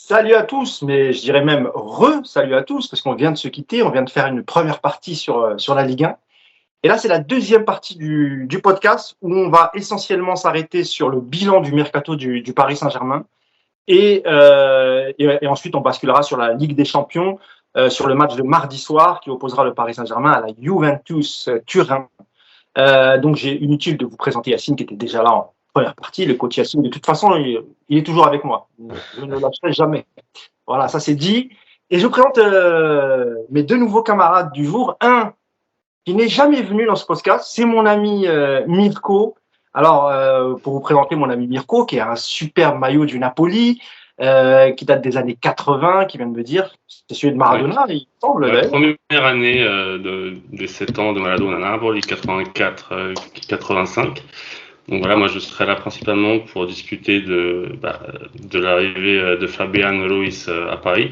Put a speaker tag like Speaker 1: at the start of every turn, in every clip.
Speaker 1: Salut à tous, mais je dirais même salut à tous, parce qu'on vient de se quitter, on vient de faire une première partie sur la Ligue 1. Et là, c'est la deuxième partie du podcast où on va essentiellement s'arrêter sur le bilan du mercato du Paris Saint-Germain. Et ensuite, on basculera sur la Ligue des Champions, sur le match de mardi soir qui opposera le Paris Saint-Germain à la Juventus Turin. Donc, j'ai inutile de vous présenter Yacine qui était déjà là en première partie. Le coach Yacine, de toute façon, il est toujours avec moi. Je ne le lâcherai jamais. Voilà, ça c'est dit. Et je vous présente mes deux nouveaux camarades du jour. Un qui n'est jamais venu dans ce podcast, c'est mon ami Mirko. Alors, pour vous présenter mon ami Mirko, qui a un superbe maillot du Napoli, qui date des années 80, qui vient de me dire, c'est celui de Maradona,
Speaker 2: Ouais.
Speaker 1: il semble.
Speaker 2: La première année des 7 ans de Maradona, Napoli, 84-85. Donc voilà, moi je serai là principalement pour discuter de l'arrivée de Fabian Ruiz à Paris,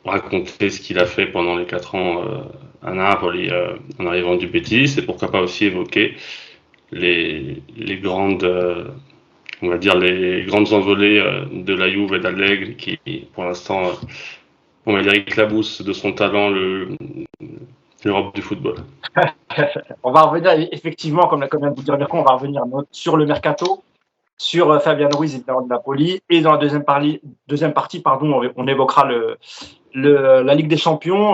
Speaker 2: raconter ce qu'il a fait pendant les 4 ans à Napoli en arrivant du Betis, et pourquoi pas aussi évoquer les grandes, on va dire les grandes envolées de la Juve et d'Allegri qui pour l'instant, on va dire, éclaboussent de son talent l'Europe du football.
Speaker 1: On va revenir effectivement, comme vient de vous dire Mirko, on va revenir sur le mercato, sur Fabian Ruiz évidemment de Napoli, et dans la deuxième partie, on évoquera la Ligue des Champions.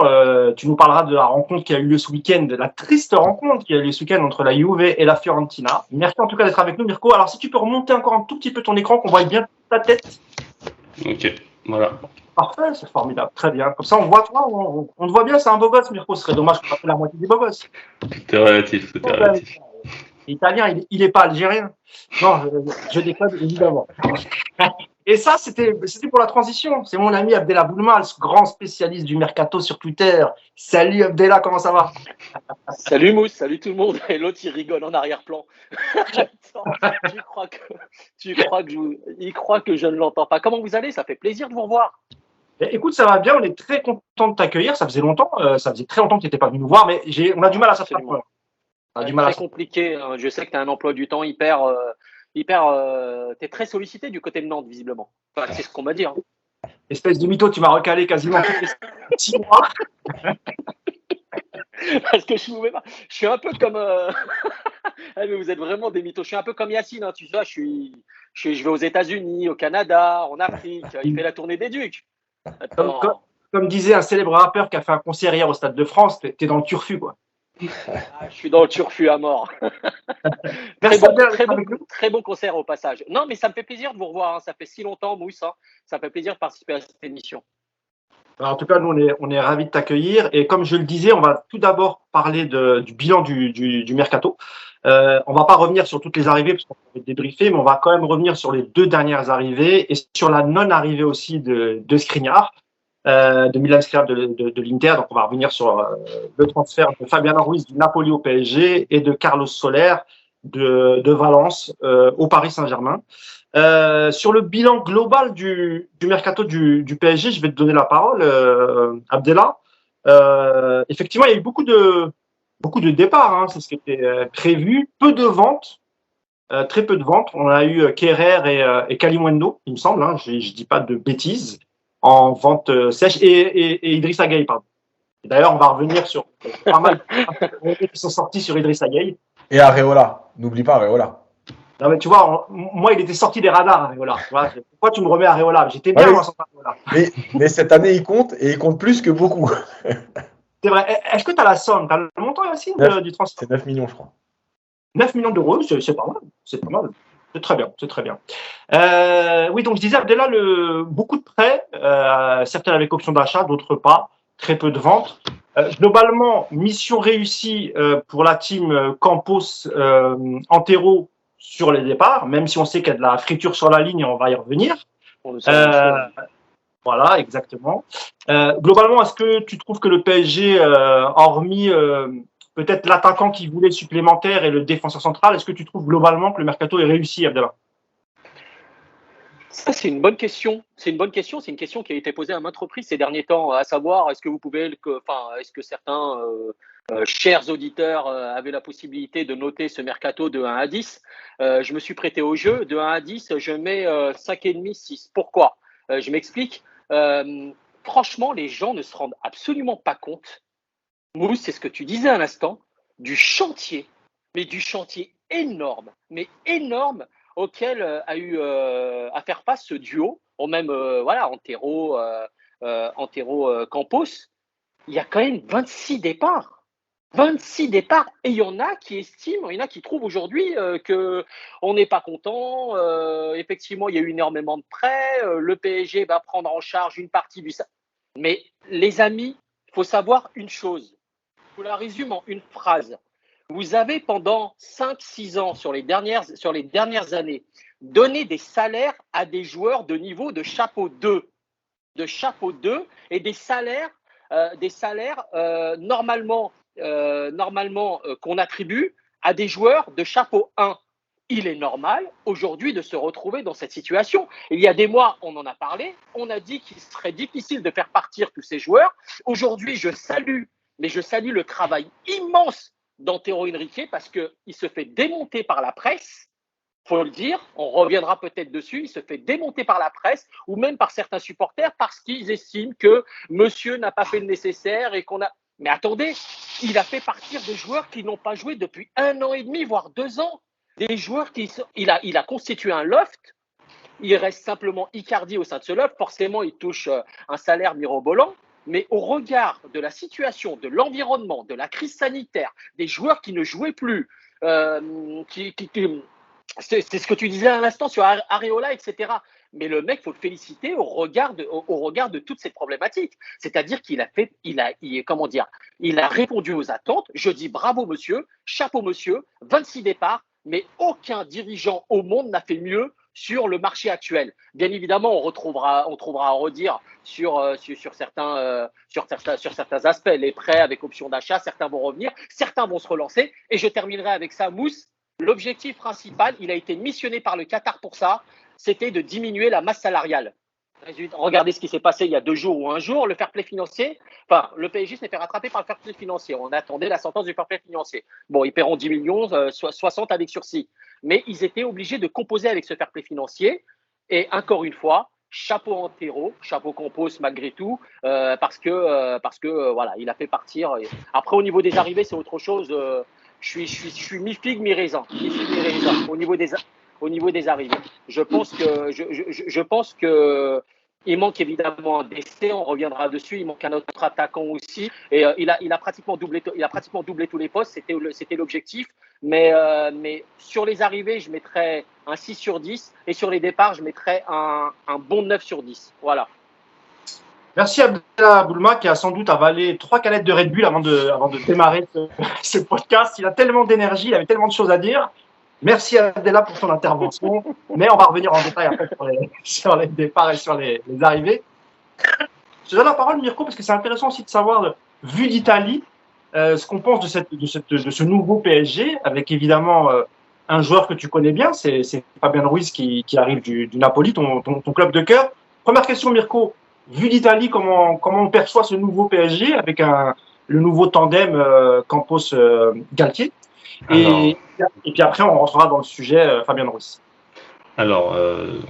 Speaker 1: Tu nous parleras de la rencontre qui a eu lieu ce week-end, de la triste rencontre qui a eu lieu ce week-end entre la Juve et la Fiorentina. Merci en tout cas d'être avec nous, Mirko. Alors si tu peux remonter encore un tout petit peu ton écran, qu'on voit bien ta tête.
Speaker 2: Ok, voilà.
Speaker 1: Parfait, c'est formidable, très bien. Comme ça, on voit toi, on te voit bien, c'est un beau gosse, Mirko. Ce serait dommage qu'on fasse la moitié des beaux gosses.
Speaker 2: Tout est relatif, tout est relatif.
Speaker 1: Italien, il est pas algérien. Non, je déconne évidemment. Et ça, c'était pour la transition. C'est mon ami Abdellah Boulmal, grand spécialiste du mercato sur Twitter. Salut Abdellah, comment ça va?
Speaker 3: Salut Mousse, salut tout le monde. Et l'autre, il rigole en arrière-plan. Il croit que je ne l'entends pas. Comment vous allez? Ça fait plaisir de vous revoir.
Speaker 1: Écoute, ça va bien. On est très content de t'accueillir. Ça faisait très longtemps que tu n'étais pas venu nous voir, mais on a du mal à s'attraper.
Speaker 3: Très compliqué. Je sais que tu as un emploi du temps hyper. T'es très sollicité du côté de Nantes, visiblement. Enfin, c'est ce qu'on m'a dit. Hein.
Speaker 1: Espèce de mytho, tu m'as recalé quasiment tous les 6 mois.
Speaker 3: Parce que je suis un peu comme. Mais vous êtes vraiment des mythos. Je suis un peu comme Yacine. Hein. Tu sais, je vais aux États-Unis, au Canada, en Afrique. Il fait la tournée des Ducs.
Speaker 1: Comme disait un célèbre rappeur qui a fait un concert hier au Stade de France, t'es dans le turfu, quoi.
Speaker 3: Je suis dans le turfu à mort. Très bon concert au passage. Non, mais ça me fait plaisir de vous revoir. Hein. Ça fait si longtemps, Mousse. Hein. Ça fait plaisir de participer à cette émission.
Speaker 1: Alors, en tout cas, nous, on est ravis de t'accueillir. Et comme je le disais, on va tout d'abord parler du bilan du mercato. On va pas revenir sur toutes les arrivées parce qu'on va débriefer, mais on va quand même revenir sur les 2 dernières arrivées et sur la non-arrivée aussi de Skriniar. De Milan Skriniar de l'Inter. Donc, on va revenir sur le transfert de Fabian Ruiz du Napoli au PSG et de Carlos Soler de Valence au Paris Saint-Germain. Sur le bilan global du mercato du PSG, je vais te donner la parole, Abdellah. Effectivement, il y a eu beaucoup de départs, hein, c'est ce qui était prévu. Peu de ventes, très peu de ventes. On a eu Kehrer et Kalimundo, il me semble, hein, je dis pas de bêtises, en vente sèche, et Idrissa Gueye, pardon. Et d'ailleurs, on va revenir sur pas mal de qui sont sortis sur Idrissa Gueye.
Speaker 4: Et Areola, n'oublie pas Areola.
Speaker 1: Non, mais tu vois, moi, il était sorti des radars, Areola. Pourquoi tu me remets Areola? J'étais bien moi sans Areola.
Speaker 4: Mais cette année, il compte, et il compte plus que beaucoup.
Speaker 1: C'est vrai. Est-ce que tu as la somme? Tu as le montant, Yacine, du transfert?
Speaker 4: C'est 9 millions, je crois.
Speaker 1: 9 millions d'euros, c'est pas mal. C'est pas mal. C'est très bien, c'est très bien. Oui, donc je disais, Abdellah, beaucoup de prêts, certains avec option d'achat, d'autres pas, très peu de ventes. Globalement, mission réussie pour la team Campos Antero sur les départs, même si on sait qu'il y a de la friture sur la ligne et on va y revenir. Voilà, exactement. Globalement, est-ce que tu trouves que le PSG, hormis peut-être l'attaquant qui voulait supplémentaire et le défenseur central, est-ce que tu trouves globalement que le mercato est réussi, Abdellah?
Speaker 3: Ça, c'est une bonne question. C'est une question qui a été posée à maintes reprises ces derniers temps, à savoir, est-ce que certains chers auditeurs avaient la possibilité de noter ce mercato de 1 à 10. Je me suis prêté au jeu. De 1 à 10, je mets 5,5, 6. Pourquoi? Je m'explique. Franchement, les gens ne se rendent absolument pas compte. Mousse, c'est ce que tu disais à l'instant, du chantier, mais du chantier mais énorme auquel a eu à faire face ce duo, ou même Antero Campos. Il y a quand même 26 départs. 26 départs, et il y en a qui estiment, il y en a qui trouvent aujourd'hui qu'on n'est pas content. Effectivement, il y a eu énormément de prêts. Le PSG va prendre en charge une partie du. Mais les amis, il faut savoir une chose. Je vous la résume en une phrase. Vous avez pendant 5-6 ans, sur les dernières années, donné des salaires à des joueurs de niveau de chapeau 2. Et des salaires normalement qu'on attribue à des joueurs de chapeau 1. Il est normal aujourd'hui de se retrouver dans cette situation. Il y a des mois, on en a parlé, on a dit qu'il serait difficile de faire partir tous ces joueurs. Aujourd'hui, je salue le travail immense d'Antero Henrique parce qu'il se fait démonter par la presse. Faut le dire, on reviendra peut-être dessus, il se fait démonter par la presse ou même par certains supporters parce qu'ils estiment que monsieur n'a pas fait le nécessaire et qu'on a… Mais attendez, il a fait partir des joueurs qui n'ont pas joué depuis 1 an et demi, voire 2 ans. Des joueurs il a constitué un loft, il reste simplement Icardi au sein de ce loft, forcément il touche un salaire mirobolant. Mais au regard de la situation, de l'environnement, de la crise sanitaire, des joueurs qui ne jouaient plus, c'est ce que tu disais à l'instant sur Areola, etc. Mais le mec, il faut le féliciter au regard de toute cette problématique. C'est-à-dire qu'il a répondu aux attentes. Je dis bravo monsieur, chapeau monsieur, 26 départs, mais aucun dirigeant au monde n'a fait mieux sur le marché actuel. Bien évidemment, on trouvera à redire sur certains aspects. Les prêts avec option d'achat, certains vont revenir, certains vont se relancer. Et je terminerai avec ça, Mousse. L'objectif principal, il a été missionné par le Qatar pour ça, c'était de diminuer la masse salariale. Regardez ce qui s'est passé il y a 2 jours ou 1 jour, le fair play financier. Enfin, le PSG s'est fait rattraper par le fair play financier. On attendait la sentence du fair play financier. Bon, ils paieront 10 millions, 60 avec sursis. Mais ils étaient obligés de composer avec ce fair play financier. Et encore une fois, chapeau Antero, chapeau Campos malgré tout, parce que voilà, il a fait partir. Après, au niveau des arrivées, c'est autre chose. Je suis mi-figue, mi-raisin. Au niveau des arrivées. Je pense que il manque évidemment un décès, on reviendra dessus. Il manque un autre attaquant aussi. Et il a pratiquement doublé tous les postes. C'était l'objectif. Mais sur les arrivées, je mettrais un 6 sur 10. Et sur les départs, je mettrais un bon 9 sur 10. Voilà.
Speaker 1: Merci Abdallah Boulma qui a sans doute avalé 3 canettes de Red Bull avant de démarrer ce podcast. Il a tellement d'énergie, il avait tellement de choses à dire. Merci Abdallah pour ton intervention. Mais on va revenir en détail après sur les départs et sur les arrivées. Je te donne la parole Mirko parce que c'est intéressant aussi de savoir, vu d'Italie, ce qu'on pense de ce nouveau PSG avec évidemment un joueur que tu connais bien, c'est Fabien Ruiz qui arrive du Napoli, ton club de cœur. Première question Mirko. Vu d'Italie, comment on perçoit ce nouveau PSG avec le nouveau tandem Campos-Galtier et puis après, on rentrera dans le sujet Fabien Ruiz.
Speaker 2: Alors,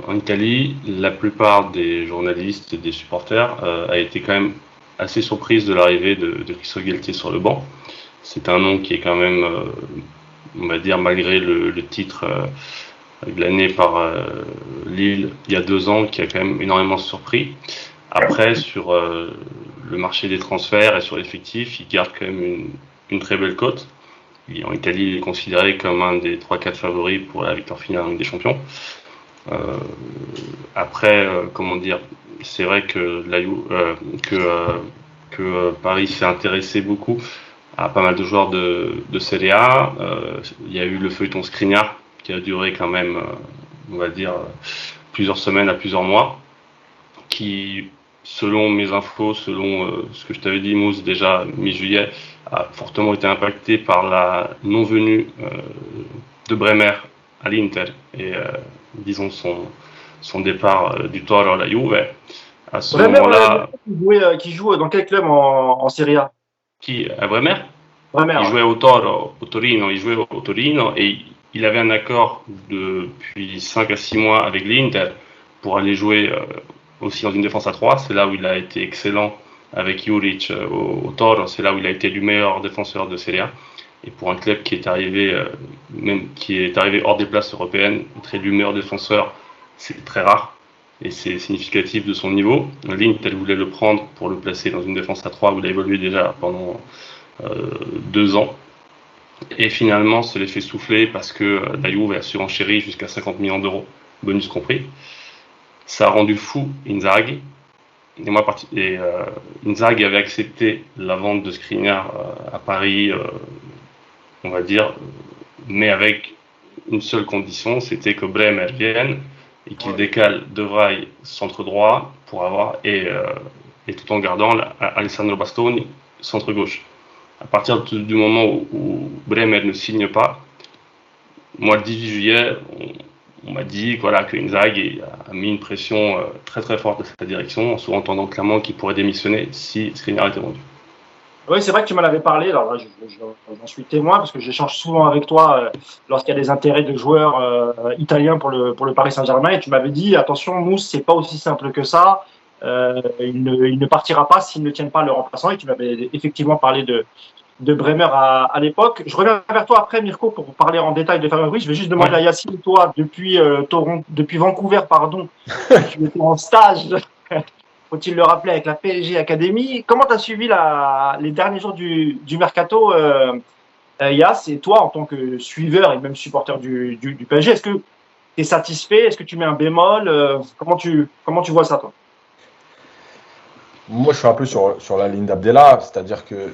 Speaker 2: en Italie, la plupart des journalistes et des supporters a été quand même assez surprise de l'arrivée de Christophe Galtier sur le banc. C'est un nom qui est quand même, on va dire, malgré le titre glané par Lille il y a 2 ans, qui a quand même énormément surpris. Après, sur le marché des transferts et sur l'effectif, il garde quand même une très belle cote. En Italie, il est considéré comme un des 3-4 favoris pour la victoire finale en Ligue des Champions. Après, comment dire, c'est vrai que Paris s'est intéressé beaucoup à pas mal de joueurs de Serie A. Il y a eu le feuilleton Skriniar qui a duré quand même, on va dire, plusieurs semaines à plusieurs mois, qui, selon mes infos, selon ce que je t'avais dit, Mousse, déjà mi-juillet, a fortement été impacté par la non-venue de Bremer à l'Inter et disons son départ du Toro à la Juve. À ce moment-là,
Speaker 1: qui joue dans quel club en Serie A?
Speaker 2: Qui à Bremer?
Speaker 1: Bremer,
Speaker 2: il jouait au Torino, et il avait un accord depuis 5 à 6 mois avec l'Inter pour aller jouer aussi dans une défense à 3. C'est là où il a été excellent avec Juric au Toro. C'est là où il a été le meilleur défenseur de Serie A. Et pour un club qui est arrivé hors des places européennes, être élu meilleur défenseur, c'est très rare. Et c'est significatif de son niveau. L'Inter voulait le prendre pour le placer dans une défense à 3 où il a évolué déjà pendant 2 ans. Et finalement, se les fait souffler parce que la Juve a surenchéri jusqu'à 50 millions d'euros, bonus compris. Ça a rendu fou Inzaghi. Inzaghi avait accepté la vente de Skriniar à Paris, on va dire, mais avec une seule condition, c'était que Bremer vienne et qu'il décale De Vrij centre droit pour avoir et tout en gardant Alessandro Bastoni centre gauche. À partir du moment où Bremer ne signe pas, moi le 18 juillet, on m'a dit voilà, que Inzaghi a mis une pression très très forte de sa direction, en sous-entendant clairement qu'il pourrait démissionner si Skriniar était vendu.
Speaker 1: Oui, c'est vrai que tu m'en avais parlé. Alors là, j'en suis témoin parce que j'échange souvent avec toi lorsqu'il y a des intérêts de joueurs italiens pour le Paris Saint-Germain. Et tu m'avais dit attention, Mousse, c'est pas aussi simple que ça. Il ne partira pas s'ils ne tiennent pas le remplaçant. Et tu m'avais effectivement parlé de Bremer à l'époque. Je reviens vers toi après, Mirko, pour parler en détail de Fabien Ruiz. Je vais juste demander à Yacine, toi, depuis Vancouver, tu étais en stage. Faut-il le rappeler, avec la PSG Academy. Comment tu as suivi les derniers jours du mercato, Yass, et toi, en tant que suiveur et même supporter du PSG, est-ce que tu es satisfait? Est-ce que tu mets un bémol? Comment tu vois ça, toi?
Speaker 4: Moi, je suis un peu sur la ligne d'Abdella, c'est-à-dire que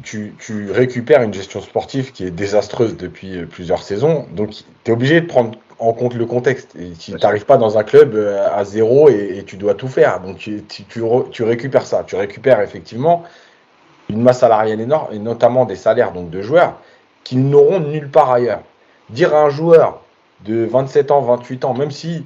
Speaker 4: tu récupères une gestion sportive qui est désastreuse depuis plusieurs saisons, donc tu es obligé de prendre en compte le contexte. Et si tu n'arrives pas dans un club à zéro et tu dois tout faire, donc tu récupères ça. Tu récupères effectivement une masse salariale énorme, et notamment des salaires donc, de joueurs qui n'auront nulle part ailleurs. Dire à un joueur de 27 ans, 28 ans, même si,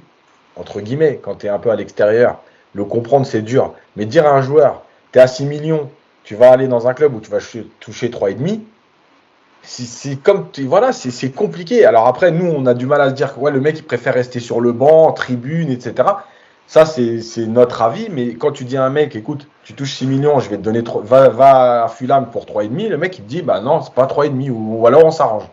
Speaker 4: entre guillemets, quand tu es un peu à l'extérieur, le comprendre c'est dur, mais dire à un joueur, tu es à 6 millions, tu vas aller dans un club où tu vas toucher 3,5, c'est compliqué. Alors après, nous, on a du mal à se dire que ouais, le mec, il préfère rester sur le banc, en tribune, etc. Ça, c'est notre avis. Mais quand tu dis à un mec, écoute, tu touches 6 millions, je vais te donner va à Fulham pour 3,5, le mec, il te dit, bah non, c'est pas 3,5, ou alors on s'arrange.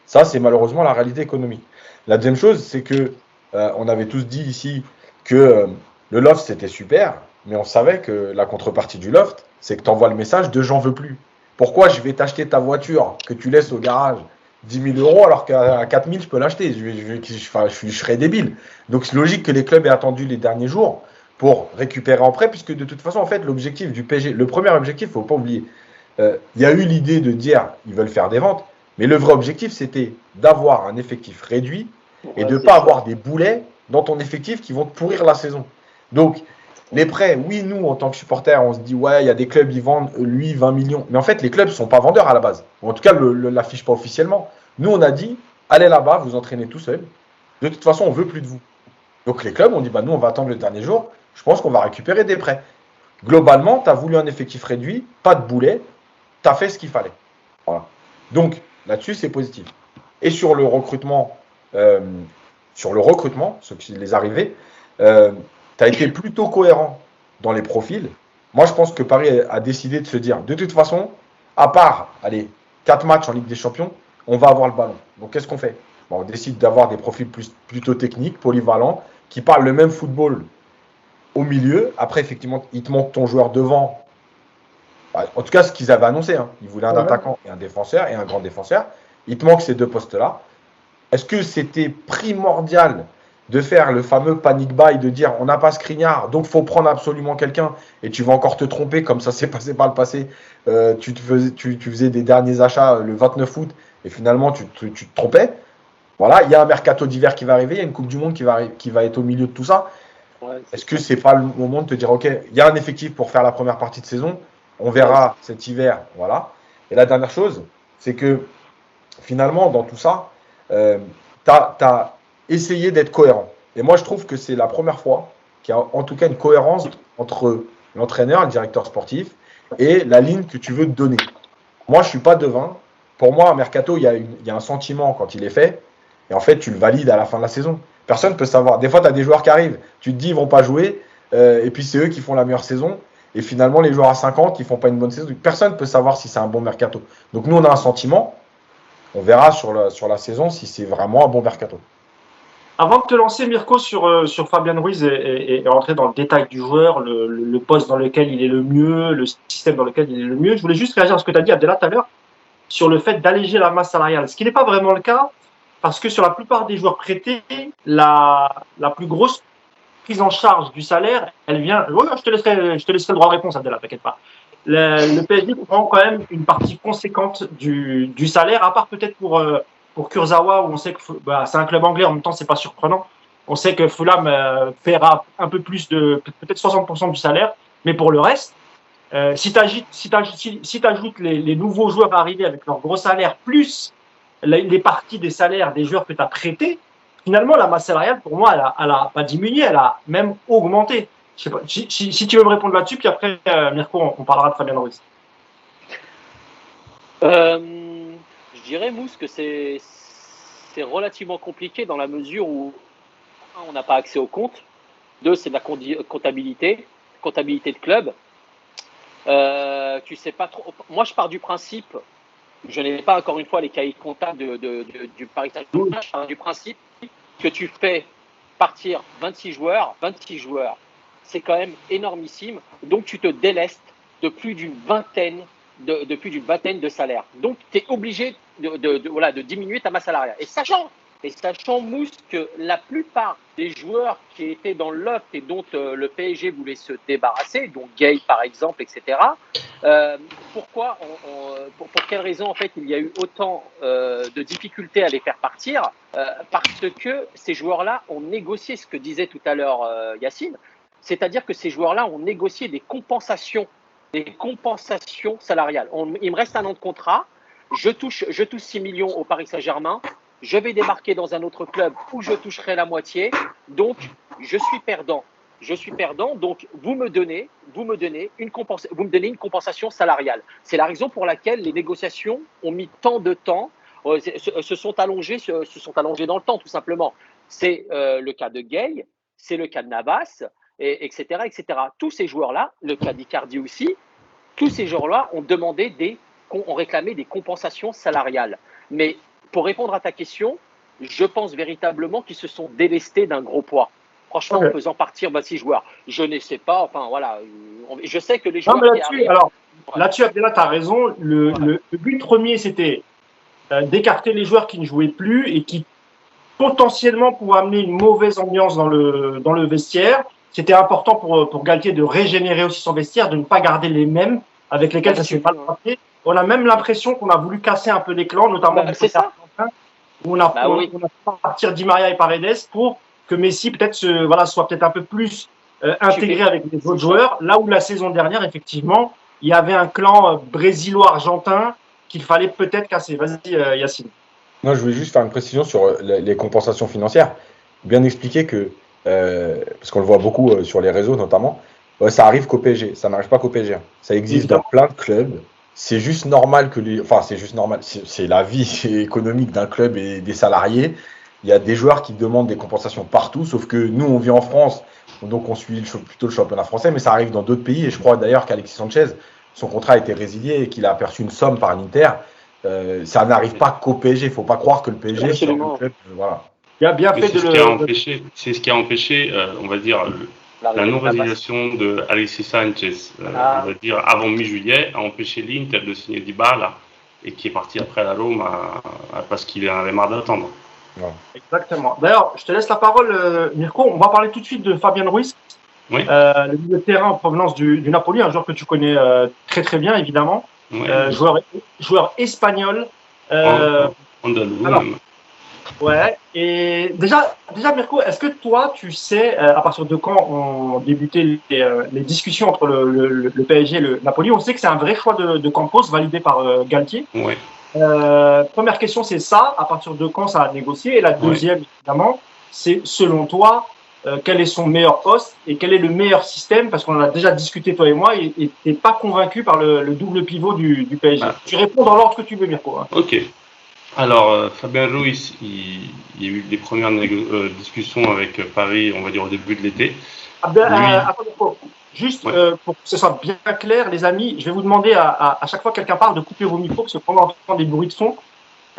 Speaker 4: Ça, c'est malheureusement la réalité économique. La deuxième chose, c'est que on avait tous dit ici que le loft, c'était super, mais on savait que la contrepartie du loft, c'est que tu envoies le message de j'en veux plus. Pourquoi je vais t'acheter ta voiture que tu laisses au garage 10 000 euros alors qu'à 4 000 je peux l'acheter? Je serais débile. Donc c'est logique que les clubs aient attendu les derniers jours pour récupérer en prêt, puisque de toute façon, en fait, l'objectif du PSG, le premier objectif, il ne faut pas oublier, il y a eu l'idée de dire ils veulent faire des ventes, mais le vrai objectif, c'était d'avoir un effectif réduit et de ne pas avoir des boulets dans ton effectif qui vont te pourrir la saison. Donc, les prêts, oui, nous, en tant que supporters, on se dit, ouais, il y a des clubs, ils vendent, lui, 20 millions. Mais en fait, les clubs ne sont pas vendeurs à la base. Ou en tout cas, ne l'affichent pas officiellement. Nous, on a dit, allez là-bas, vous entraînez tout seul. De toute façon, on ne veut plus de vous. Donc, les clubs ont dit, bah, nous, on va attendre le dernier jour. Je pense qu'on va récupérer des prêts. Globalement, tu as voulu un effectif réduit, pas de boulet. Tu as fait ce qu'il fallait. Voilà. Donc, là-dessus, c'est positif. Et sur le recrutement, les arrivées, tu as été plutôt cohérent dans les profils. Moi, je pense que Paris a décidé de se dire, de toute façon, à part, 4 matchs en Ligue des Champions, on va avoir le ballon. Donc, qu'est-ce qu'on fait? On décide d'avoir des profils plutôt techniques, polyvalents, qui parlent le même football au milieu. Après, effectivement, il te manque ton joueur devant. En tout cas, ce qu'ils avaient annoncé. Ils voulaient un attaquant et un défenseur, et un grand défenseur. Il te manque ces 2 postes-là. Est-ce que c'était primordial de faire le fameux panic buy, de dire on n'a pas Skriniar, donc il faut prendre absolument quelqu'un, et tu vas encore te tromper, comme ça s'est passé par le passé. Tu faisais des derniers achats le 29 août, et finalement tu te trompais. Voilà, il y a un mercato d'hiver qui va arriver, il y a une Coupe du Monde qui va être au milieu de tout ça. Ouais, est-ce que c'est pas le moment de te dire, ok, il y a un effectif pour faire la première partie de saison, on verra cet hiver, voilà. Et la dernière chose, c'est que finalement, dans tout ça, t'as essayer d'être cohérent. Et moi, je trouve que c'est la première fois qu'il y a en tout cas une cohérence entre l'entraîneur, le directeur sportif, et la ligne que tu veux te donner. Moi, je ne suis pas devin. Pour moi, un mercato, il y a un sentiment quand il est fait, et en fait, tu le valides à la fin de la saison. Personne ne peut savoir. Des fois, tu as des joueurs qui arrivent, tu te dis ils vont pas jouer, et puis c'est eux qui font la meilleure saison. Et finalement, les joueurs à 50, ils font pas une bonne saison. Personne ne peut savoir si c'est un bon mercato. Donc nous, on a un sentiment. On verra sur la saison si c'est vraiment un bon mercato.
Speaker 1: Avant de te lancer, Mirko, sur Fabian Ruiz et rentrer dans le détail du joueur, le poste dans lequel il est le mieux, le système dans lequel il est le mieux, je voulais juste réagir à ce que tu as dit, Abdallah, tout à l'heure, sur le fait d'alléger la masse salariale. Ce qui n'est pas vraiment le cas, parce que sur la plupart des joueurs prêtés, la plus grosse prise en charge du salaire, elle vient. Ouais, je te laisserai le droit de réponse, Abdallah, t'inquiète pas. Le PSG prend quand même une partie conséquente du salaire, à part peut-être pour Kurzawa, où on sait que c'est un club anglais, en même temps, c'est pas surprenant. On sait que Fulham paiera un peu plus de peut-être 60% du salaire, mais pour le reste, si tu ajoutes les nouveaux joueurs arrivés avec leur gros salaire, plus les parties des salaires des joueurs que tu as prêtés, finalement, la masse salariale, pour moi, elle a pas diminué, elle a même augmenté. Je sais pas, si tu veux me répondre là-dessus, puis après, Mirko, on parlera de Fabian Ruiz.
Speaker 3: Je dirais, Mousse, que c'est relativement compliqué dans la mesure où, un, on n'a pas accès au compte, deux, c'est de la comptabilité de club. Tu sais pas trop. Moi, je pars du principe, je n'ai pas encore une fois les cahiers comptables du Paris Saint-Germain, je pars du principe que tu fais partir 26 joueurs, c'est quand même énormissime. Donc, tu te délestes de plus d'une vingtaine de salaires. Donc, tu es obligé de diminuer ta masse salariale. Et sachant, Mousse, que la plupart des joueurs qui étaient dans le loft et dont le PSG voulait se débarrasser, donc Gay par exemple, etc., pourquoi, pour quelle raison en fait il y a eu autant de difficultés à les faire partir, parce que ces joueurs-là ont négocié ce que disait tout à l'heure Yacine, c'est-à-dire que ces joueurs-là ont négocié des compensations salariales. Il me reste un an de contrat, je touche 6 millions au Paris Saint-Germain, je vais débarquer dans un autre club où je toucherai la moitié, donc je suis perdant. Donc vous me donnez une compensation salariale. C'est la raison pour laquelle les négociations ont mis tant de temps, se sont allongées dans le temps tout simplement. C'est le cas de Gay, c'est le cas de Navas, etc. Tous ces joueurs-là, le cas d'Icardi aussi, tous ces joueurs-là ont réclamé des compensations salariales. Mais pour répondre à ta question, je pense véritablement qu'ils se sont délestés d'un gros poids. Franchement, en faisant partir 26 joueurs. Je ne sais pas, enfin voilà. Je sais que les joueurs.
Speaker 1: Là-dessus, Abdallah, tu as raison. Le but premier, c'était d'écarter les joueurs qui ne jouaient plus et qui potentiellement pouvaient amener une mauvaise ambiance dans le vestiaire. C'était important pour Galtier de régénérer aussi son vestiaire, de ne pas garder les mêmes avec lesquels ça ne s'est pas passé. On a même l'impression qu'on a voulu casser un peu les clans, notamment
Speaker 3: c'est ça.
Speaker 1: Où on a fait partir Di Maria et Paredes pour que Messi peut-être soit peut-être un peu plus intégré avec les autres joueurs. Là où la saison dernière, effectivement, il y avait un clan brésilo-argentin qu'il fallait peut-être casser. Vas-y, Yacine.
Speaker 4: Non, je voulais juste faire une précision sur les compensations financières. Bien expliquer que, parce qu'on le voit beaucoup sur les réseaux notamment, ça arrive qu'au PSG, ça n'arrive pas qu'au PSG. Ça existe dans plein de clubs. C'est juste normal c'est la vie économique d'un club et des salariés. Il y a des joueurs qui demandent des compensations partout, sauf que nous, on vit en France, donc on suit plutôt le championnat français, mais ça arrive dans d'autres pays. Et je crois d'ailleurs qu'Alexis Sanchez, son contrat a été résilié et qu'il a aperçu une somme par l'Inter. Ça n'arrive pas qu'au PSG. Il ne faut pas croire que le PSG, c'est un club. Voilà.
Speaker 1: Il a bien fait
Speaker 2: c'est ce qui a empêché, on va dire, la non-résiliation de Alexis Sanchez, on va dire avant mi-juillet, a empêché l'Inter de signer Dybala et qui est parti après la Rome parce qu'il en avait marre d'attendre.
Speaker 1: Ouais. Exactement. D'ailleurs, je te laisse la parole, Mirko. On va parler tout de suite de Fabian Ruiz, le milieu de terrain en provenance du Napoli, un joueur que tu connais très très bien, évidemment. Joueur espagnol.
Speaker 2: Andalou.
Speaker 1: Ouais. Et déjà, Mirko, est-ce que toi, tu sais à partir de quand ont débuté les discussions entre le PSG et le Napoli? On sait que c'est un vrai choix de Campos, validé par Galtier.
Speaker 2: Ouais.
Speaker 1: Première question, c'est ça. À partir de quand ça a négocié? Et la deuxième, évidemment, c'est selon toi, quel est son meilleur poste et quel est le meilleur système? Parce qu'on en a déjà discuté, toi et moi, et tu n'es pas convaincu par le double pivot du PSG. Tu réponds dans l'ordre que tu veux, Mirko. Hein.
Speaker 2: Ok. Alors, Fabien Ruiz, il y a eu des premières discussions avec Paris, on va dire au début de l'été.
Speaker 1: Attendez, juste
Speaker 2: Ouais.
Speaker 1: pour que ce soit bien clair, les amis, je vais vous demander à chaque fois que quelqu'un parle de couper vos micros, parce que quand on entend des bruits de fond,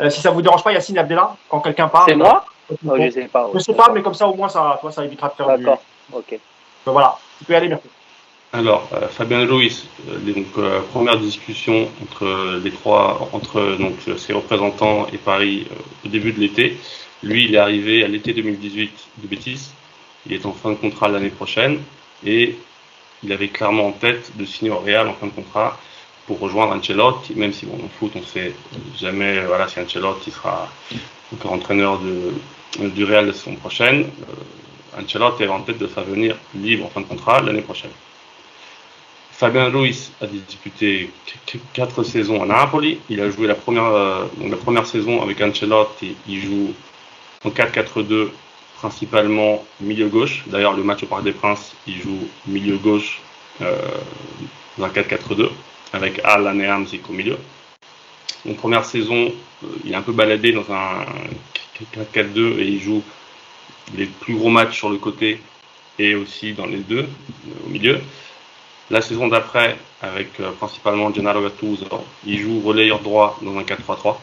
Speaker 1: si ça vous dérange pas, Yacine Abdella, quand quelqu'un parle.
Speaker 3: C'est moi? Oh, je sais pas.
Speaker 1: Je sais pas, mais comme ça au moins ça évitera de faire du.
Speaker 3: D'accord. Ok.
Speaker 1: Voilà, tu peux y aller, merci.
Speaker 2: Alors, Fabien Ruiz, première discussion entre donc ses représentants et Paris au début de l'été. Lui, il est arrivé à l'été 2018 de Betis. Il est en fin de contrat l'année prochaine et il avait clairement en tête de signer au Real en fin de contrat pour rejoindre Ancelotti, même si bon, en foot, on sait jamais si Ancelotti sera encore entraîneur du Real la saison prochaine. Ancelotti avait en tête de faire venir libre en fin de contrat l'année prochaine. Fabien Ruiz a disputé 4 saisons à Napoli. Il a joué la première saison avec Ancelotti. Il joue en 4-4-2, principalement milieu gauche. D'ailleurs, le match au Parc des Princes, il joue milieu gauche dans un 4-4-2 avec Alan et Hamzik au milieu. Donc, première saison, il est un peu baladé dans un 4-4-2 et il joue les plus gros matchs sur le côté et aussi dans les deux au milieu. La saison d'après, avec principalement Gennaro Gattuso, il joue relayeur droit dans un 4-3-3.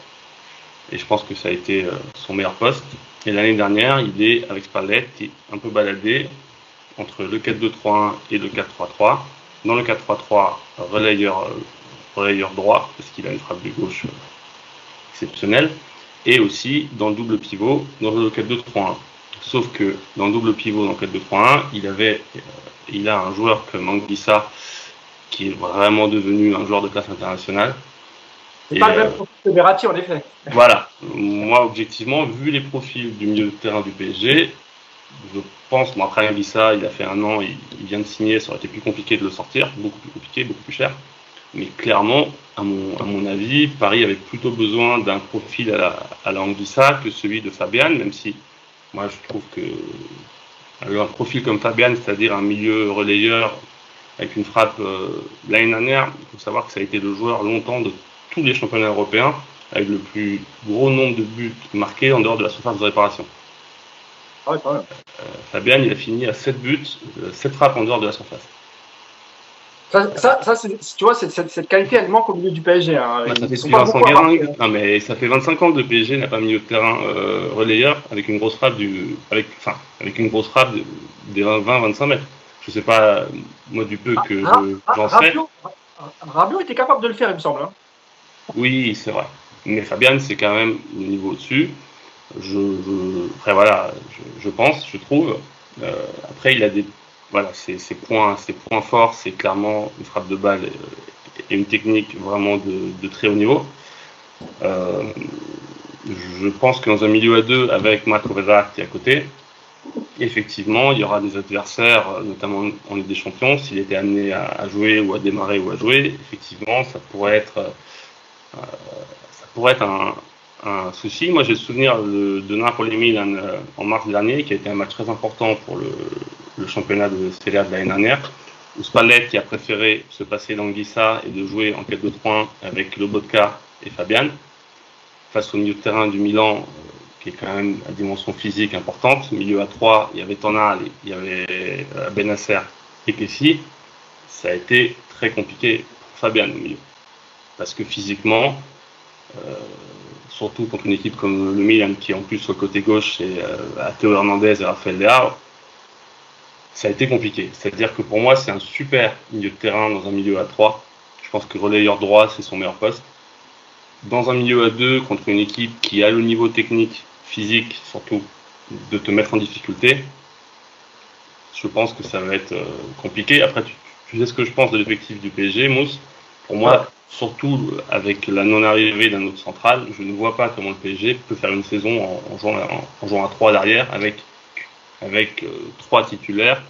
Speaker 2: Et je pense que ça a été son meilleur poste. Et l'année dernière, il est avec Spalletti un peu baladé entre le 4-2-3-1 et le 4-3-3. Dans le 4-3-3, relayeur droit, parce qu'il a une frappe de gauche exceptionnelle. Et aussi dans le double pivot, dans le 4-2-3-1. Sauf que dans le double pivot, dans le 4-2-3-1, il a un joueur comme Anguissa qui est vraiment devenu un joueur de classe internationale.
Speaker 1: C'est pas le même profil que Verratti, en effet.
Speaker 2: Voilà. Moi, objectivement, vu les profils du milieu de terrain du PSG, je pense, après Anguissa, il a fait 1 an, il vient de signer, ça aurait été plus compliqué de le sortir, beaucoup plus compliqué, beaucoup plus cher. Mais clairement, à mon avis, Paris avait plutôt besoin d'un profil à la Anguissa que celui de Fabian, même si moi je trouve que un profil comme Fabian, c'est-à-dire un milieu relayeur avec une frappe l'année dernière, il faut savoir que ça a été le joueur longtemps de tous les championnats européens avec le plus gros nombre de buts marqués en dehors de la surface de réparation.
Speaker 1: Ouais, quand même.
Speaker 2: Fabian, il a fini à 7 buts, 7 frappes en dehors de la surface.
Speaker 1: Ça tu vois, cette qualité, elle manque au milieu du PSG. Hein.
Speaker 2: Ça fait Vincent Guérin. Non, mais ça fait 25 ans que le PSG n'a pas milieu de terrain relayeur avec une grosse frappe avec une grosse frappe des 20-25 mètres. Je sais pas, moi du peu que j'en sais.
Speaker 1: Rabiot était capable de le faire, il me semble. Hein.
Speaker 2: Oui, c'est vrai. Mais Fabian, c'est quand même le niveau au-dessus. Après, voilà, je pense, je trouve. Après, il a ses points forts, c'est clairement une frappe de balle et une technique vraiment de très haut niveau. Je pense que dans un milieu à deux, avec Marco Verratti à côté, effectivement, il y aura des adversaires, notamment en Ligue des Champions. S'il était amené à jouer ou à démarrer ou à jouer, effectivement, ça pourrait être un souci. Moi, j'ai le souvenir de Napoli-Milan en mars dernier, qui a été un match très important pour le championnat de Serie A de l'année dernière, où Spalletti a préféré se passer d'Anguissa et de jouer en 4-2-3-1 avec Lobotka et Fabian, face au milieu de terrain du Milan, qui est quand même à dimension physique importante. Milieu à 3, il y avait Tonal, il y avait Benasser et Kessi. Ça a été très compliqué pour Fabian au milieu. Parce que physiquement, surtout contre une équipe comme le Milan, qui en plus sur le côté gauche, c'est Théo Hernandez et Raphaël Leao, ça a été compliqué. C'est-à-dire que pour moi, c'est un super milieu de terrain dans un milieu à 3. Je pense que relayeur droit, c'est son meilleur poste. Dans un milieu à 2, contre une équipe qui a le niveau technique, physique, surtout, de te mettre en difficulté, je pense que ça va être compliqué. Après, tu sais ce que je pense de l'effectif du PSG, Mousse. Pour moi, surtout avec la non-arrivée d'un autre central, je ne vois pas comment le PSG peut faire une saison en jouant à 3 derrière avec 3 titulaires,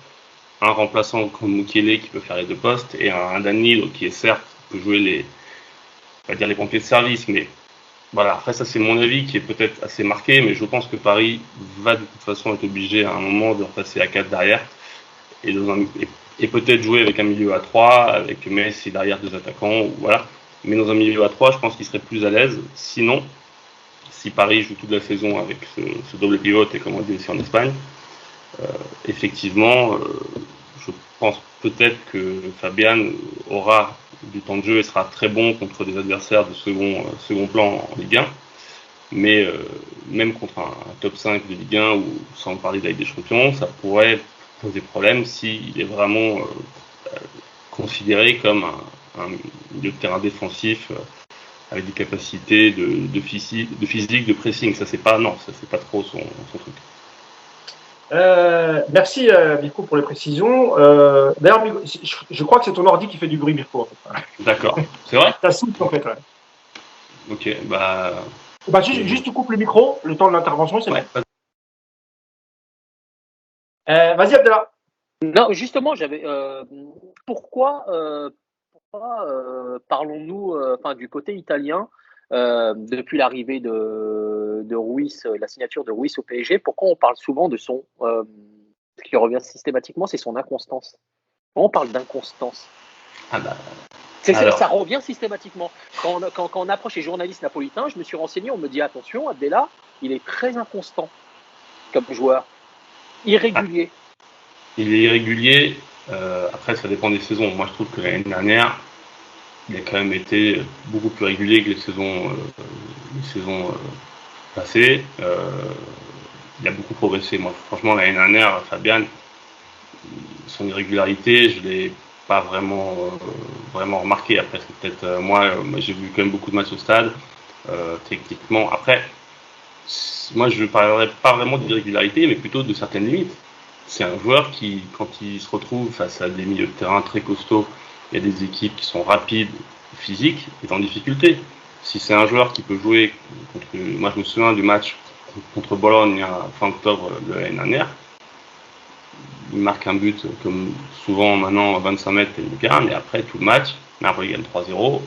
Speaker 2: un remplaçant comme Mukiele qui peut faire les 2 postes et un Danilo qui est certes peut jouer les pompiers de service, mais voilà, après ça c'est mon avis qui est peut-être assez marqué, mais je pense que Paris va de toute façon être obligé à un moment de repasser à 4 derrière et peut-être jouer avec un milieu à 3, avec Messi derrière 2 attaquants, voilà. Mais dans un milieu à 3, je pense qu'il serait plus à l'aise. Sinon, si Paris joue toute la saison avec ce double pivot et comme on dit ici en Espagne, effectivement, je pense peut-être que Fabian aura du temps de jeu et sera très bon contre des adversaires de second plan en Ligue 1. Mais même contre un top 5 de Ligue 1 ou sans parler de la Ligue des Champions, ça pourrait poser problème s'il est vraiment considéré comme un milieu de terrain défensif avec des capacités de physique, de pressing. Ça c'est pas trop son truc.
Speaker 1: Merci Mirko pour les précisions. D'ailleurs, je crois que c'est ton ordi qui fait du bruit, Mirko. En fait.
Speaker 2: D'accord, c'est vrai.
Speaker 1: Ça souffle en fait. Ouais.
Speaker 2: Ok, bah.
Speaker 1: Juste tu coupes le micro, le temps de l'intervention, c'est
Speaker 2: ouais,
Speaker 1: bon. Vas-y Abdallah.
Speaker 3: Non, justement, j'avais. Pourquoi parlons-nous, du côté italien, depuis l'arrivée de Ruiz, la signature de Ruiz au PSG, pourquoi on parle souvent de son, ce qui revient systématiquement, c'est son inconstance. On parle d'inconstance.
Speaker 2: Ah bah.
Speaker 3: Ça revient systématiquement. Quand on approche les journalistes napolitains, je me suis renseigné, on me dit attention, Abdallah, il est très inconstant comme joueur, irrégulier.
Speaker 2: Il est irrégulier. Après, ça dépend des saisons. Moi, je trouve que l'année dernière, il a quand même été beaucoup plus régulier que les saisons passées. Il a beaucoup progressé. Moi, franchement, l'année dernière, Fabian, son irrégularité, je l'ai pas vraiment remarqué. Après, c'est peut-être moi, j'ai vu quand même beaucoup de matchs au stade. Techniquement, après, moi, je ne parlerai pas vraiment d'irrégularité, mais plutôt de certaines limites. C'est un joueur qui, quand il se retrouve face à des milieux de terrain très costauds, il y a des équipes qui sont rapides, physiques, est en difficulté. Si c'est un joueur qui peut jouer contre, moi je me souviens du match contre Bologne fin octobre de l'année dernière, il marque un but comme souvent maintenant 25 mètres et le terrain, mais après tout le match, Napoli gagne 3-0,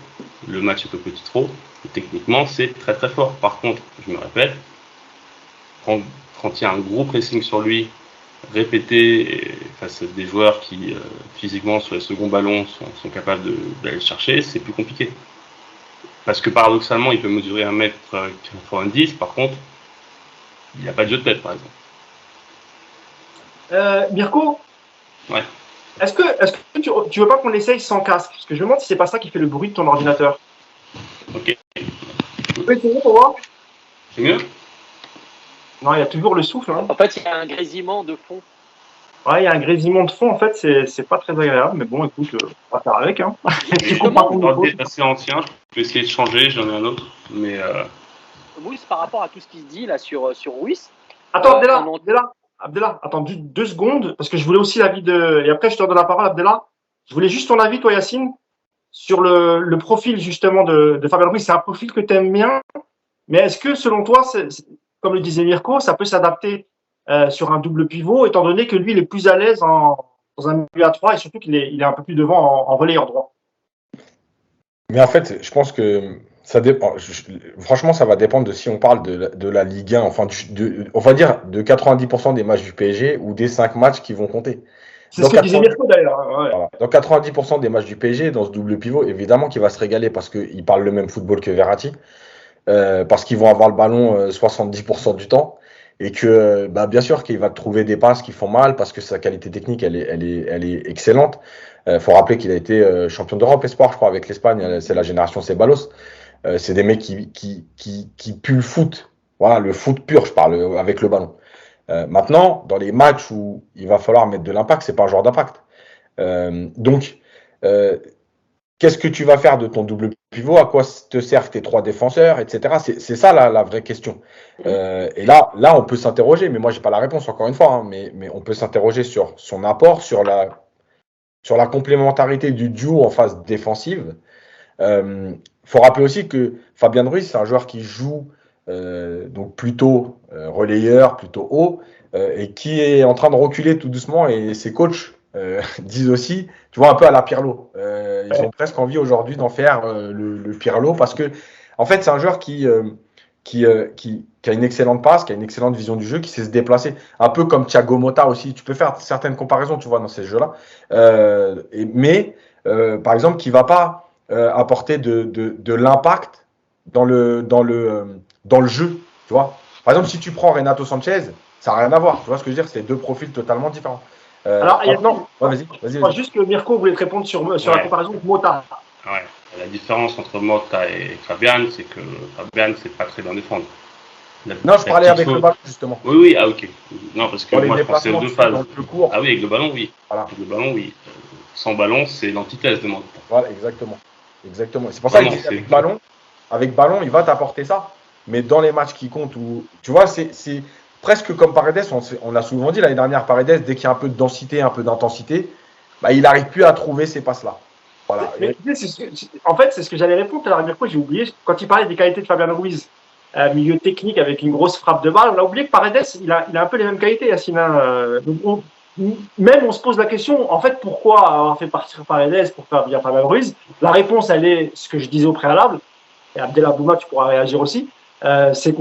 Speaker 2: le match est au petit trot, et techniquement c'est très très fort. Par contre, je me répète, quand il y a un gros pressing sur lui, répété face à des joueurs qui physiquement sur les seconds ballons sont capables d'aller le chercher, c'est plus compliqué. Parce que paradoxalement, il peut mesurer 1m90, par contre, il n'a pas de jeu de tête, par exemple.
Speaker 1: Mirko,
Speaker 2: ouais.
Speaker 1: Est-ce que tu veux pas qu'on essaye sans casque? Parce que je me demande si c'est pas ça qui fait le bruit de ton ordinateur.
Speaker 2: Ok.
Speaker 1: Tu peux essayer pour voir?
Speaker 2: C'est mieux?
Speaker 1: Non, il y a toujours le souffle. Hein.
Speaker 3: En fait, il y a un grésillement de fond.
Speaker 1: Ouais, il y a un grésillement de fond. En fait, c'est pas très agréable. Mais bon, écoute, on va faire avec. Hein.
Speaker 2: L'ordi est assez ancien. Je vais essayer de changer. J'en ai un autre. Mais
Speaker 3: Ruiz, par rapport à tout ce qui se dit là sur Ruiz.
Speaker 1: Attends, Abdallah, attends 2 secondes. Parce que je voulais aussi l'avis de. Et après, je te redonne la parole, Abdallah. Je voulais juste ton avis, toi, Yacine, sur le profil justement de Fabien Ruiz. C'est un profil que tu aimes bien. Mais est-ce que, selon toi, comme le disait Mirko, ça peut s'adapter sur un double pivot, étant donné que lui, il est plus à l'aise dans un milieu à 3 et surtout qu'il est un peu plus devant en relayeur droit.
Speaker 4: Mais en fait, je pense que ça dépend. Franchement, ça va dépendre de si on parle de la Ligue 1, enfin, on va dire de 90% des matchs du PSG ou des 5 matchs qui vont compter.
Speaker 1: C'est ce que disait Mirko d'ailleurs. Ouais.
Speaker 4: Voilà. Dans 90% des matchs du PSG, dans ce double pivot, évidemment qu'il va se régaler parce qu'il parle le même football que Verratti. Parce qu'ils vont avoir le ballon 70% du temps et que bien sûr qu'il va trouver des passes qui font mal parce que sa qualité technique elle est excellente. Faut rappeler qu'il a été champion d'Europe espoir, je crois, avec l'Espagne. C'est la génération Ceballos. C'est des mecs qui puent le foot. Voilà, le foot pur, je parle, avec le ballon. Maintenant, dans les matchs où il va falloir mettre de l'impact, c'est pas un joueur d'impact. Donc qu'est-ce que tu vas faire de ton double pivot? À quoi te servent tes 3 défenseurs, etc. C'est ça la vraie question. Et là, on peut s'interroger, mais moi, j'ai pas la réponse, encore une fois. Hein, mais on peut s'interroger sur son apport, sur la complémentarité du duo en phase défensive. Faut rappeler aussi que Fabian Ruiz, c'est un joueur qui joue donc plutôt relayeur, plutôt haut, et qui est en train de reculer tout doucement. Et ses coachs disent aussi, tu vois, un peu à la Pirlo. Ils ont presque envie aujourd'hui d'en faire le Pirlo parce que, en fait, c'est un joueur qui a une excellente passe, qui a une excellente vision du jeu, qui sait se déplacer. Un peu comme Thiago Motta aussi. Tu peux faire certaines comparaisons, tu vois, dans ces jeux-là. Mais, par exemple, qui ne va pas apporter de l'impact dans le jeu, tu vois. Par exemple, si tu prends Renato Sanchez, ça n'a rien à voir, tu vois ce que je veux dire, c'est deux profils totalement différents.
Speaker 1: Alors,
Speaker 4: Maintenant, ouais,
Speaker 1: je crois juste que Mirko voulait te répondre sur la
Speaker 2: Ouais.
Speaker 1: comparaison avec Mota.
Speaker 2: Ouais. La différence entre Mota et Fabian, c'est que Fabian, c'est pas très bien défendre.
Speaker 4: Non, je parlais avec le ballon, justement.
Speaker 2: Oui, ah ok. Non, parce que
Speaker 4: Dans les
Speaker 2: moi je pensais aux
Speaker 4: déplacements,
Speaker 2: deux
Speaker 4: tu sais,
Speaker 2: phases.
Speaker 4: dans le jeu court.
Speaker 2: Ah oui, avec le ballon, oui.
Speaker 4: Voilà.
Speaker 2: Avec le ballon, oui. Sans ballon, c'est l'antithèse de Mota.
Speaker 4: Voilà, exactement. C'est pour ça
Speaker 2: Vraiment,
Speaker 4: qu'il dit avec ballon, il va t'apporter ça. Mais dans les matchs qui comptent, où, tu vois, c'est presque comme Paredes, on l'a souvent dit l'année dernière, Paredes, dès qu'il y a un peu de densité, un peu d'intensité, bah, il n'arrive plus à trouver ces passes-là. Voilà.
Speaker 1: Mais en fait, c'est ce que j'allais répondre tout à l'heure. Mirko, j'ai oublié, quand il parlait des qualités de Fabian Ruiz, milieu technique avec une grosse frappe de balle, on a oublié que Paredes, il a un peu les mêmes qualités, Yacine. Même on se pose la question, en fait, pourquoi avoir fait partir Paredes pour faire venir Fabian Ruiz? La réponse, elle est ce que je disais au préalable, et Abdellah Bouma, tu pourras réagir aussi, c'est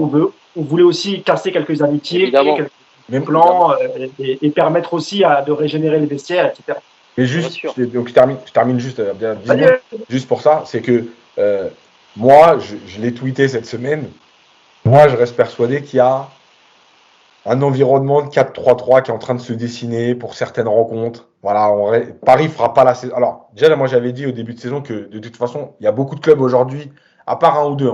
Speaker 1: on voulait aussi casser quelques amitiés,
Speaker 3: Évidemment.
Speaker 1: quelques plans, et permettre aussi de régénérer les vestiaires, etc.
Speaker 4: Mais juste, donc je termine juste, juste pour ça, c'est que moi, je l'ai tweeté cette semaine, moi, je reste persuadé qu'il y a un environnement de 4-3-3 qui est en train de se dessiner pour certaines rencontres. Voilà, Paris fera pas la saison. Alors, déjà, moi, j'avais dit au début de saison que de toute façon, il y a beaucoup de clubs aujourd'hui, à part un ou deux,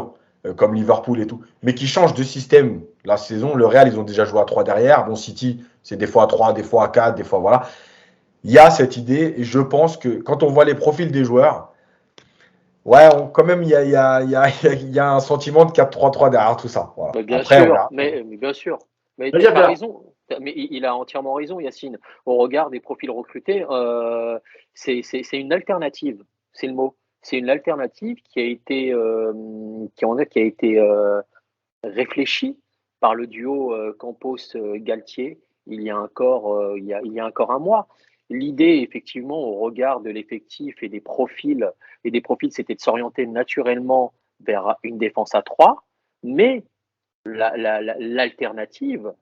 Speaker 4: comme Liverpool et tout, mais qui changent de système la saison. Le Real, ils ont déjà joué à 3 derrière. Bon, City, c'est des fois à 3, des fois à 4, des fois voilà. Il y a cette idée, et je pense que quand on voit les profils des joueurs, ouais, quand même, il y a un sentiment de 4-3-3 derrière tout ça. Voilà.
Speaker 3: Mais bien
Speaker 4: Après,
Speaker 3: sûr, mais bien sûr. Mais tu as raison. Mais il a entièrement raison, Yacine. Au regard des profils recrutés, c'est une alternative. C'est le mot. C'est une alternative qui a été réfléchie par le duo Campos-Galtier il y a encore un mois. L'idée, effectivement, au regard de l'effectif et des profils, c'était de s'orienter naturellement vers une défense à 3, mais l'alternative,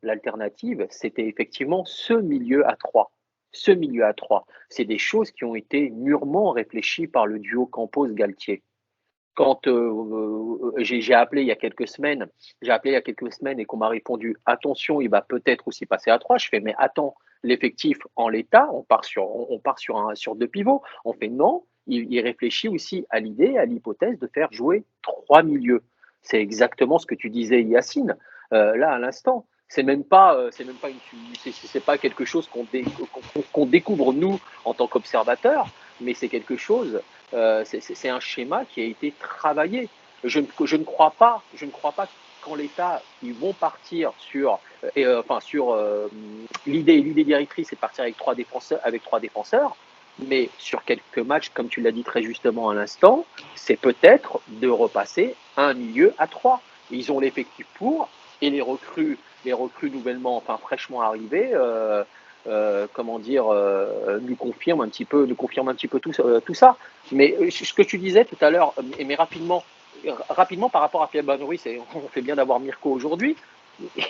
Speaker 3: c'était effectivement ce milieu à 3. Ce milieu à 3. C'est des choses qui ont été mûrement réfléchies par le duo Campos-Galtier. Quand j'ai appelé il y a quelques semaines, et qu'on m'a répondu attention, il va peut-être aussi passer à 3, je fais mais attends, l'effectif en l'état, on part sur deux pivots. On fait non, il réfléchit aussi à l'idée, à l'hypothèse de faire jouer 3 milieux. C'est exactement ce que tu disais, Yacine, là à l'instant. C'est pas quelque chose qu'on découvre nous en tant qu'observateurs, mais c'est quelque chose. C'est un schéma qui a été travaillé. Je ne crois pas qu'en l'état ils vont partir sur l'idée directrice, c'est de partir avec trois défenseurs. Mais sur quelques matchs, comme tu l'as dit très justement à l'instant, c'est peut-être de repasser un milieu à 3. Ils ont l'effectif pour, et les recrues nouvellement, fraîchement arrivées, nous confirment un petit peu tout ça. Mais ce que tu disais tout à l'heure, mais rapidement par rapport à Fabian Ruiz, on fait bien d'avoir Mirko aujourd'hui.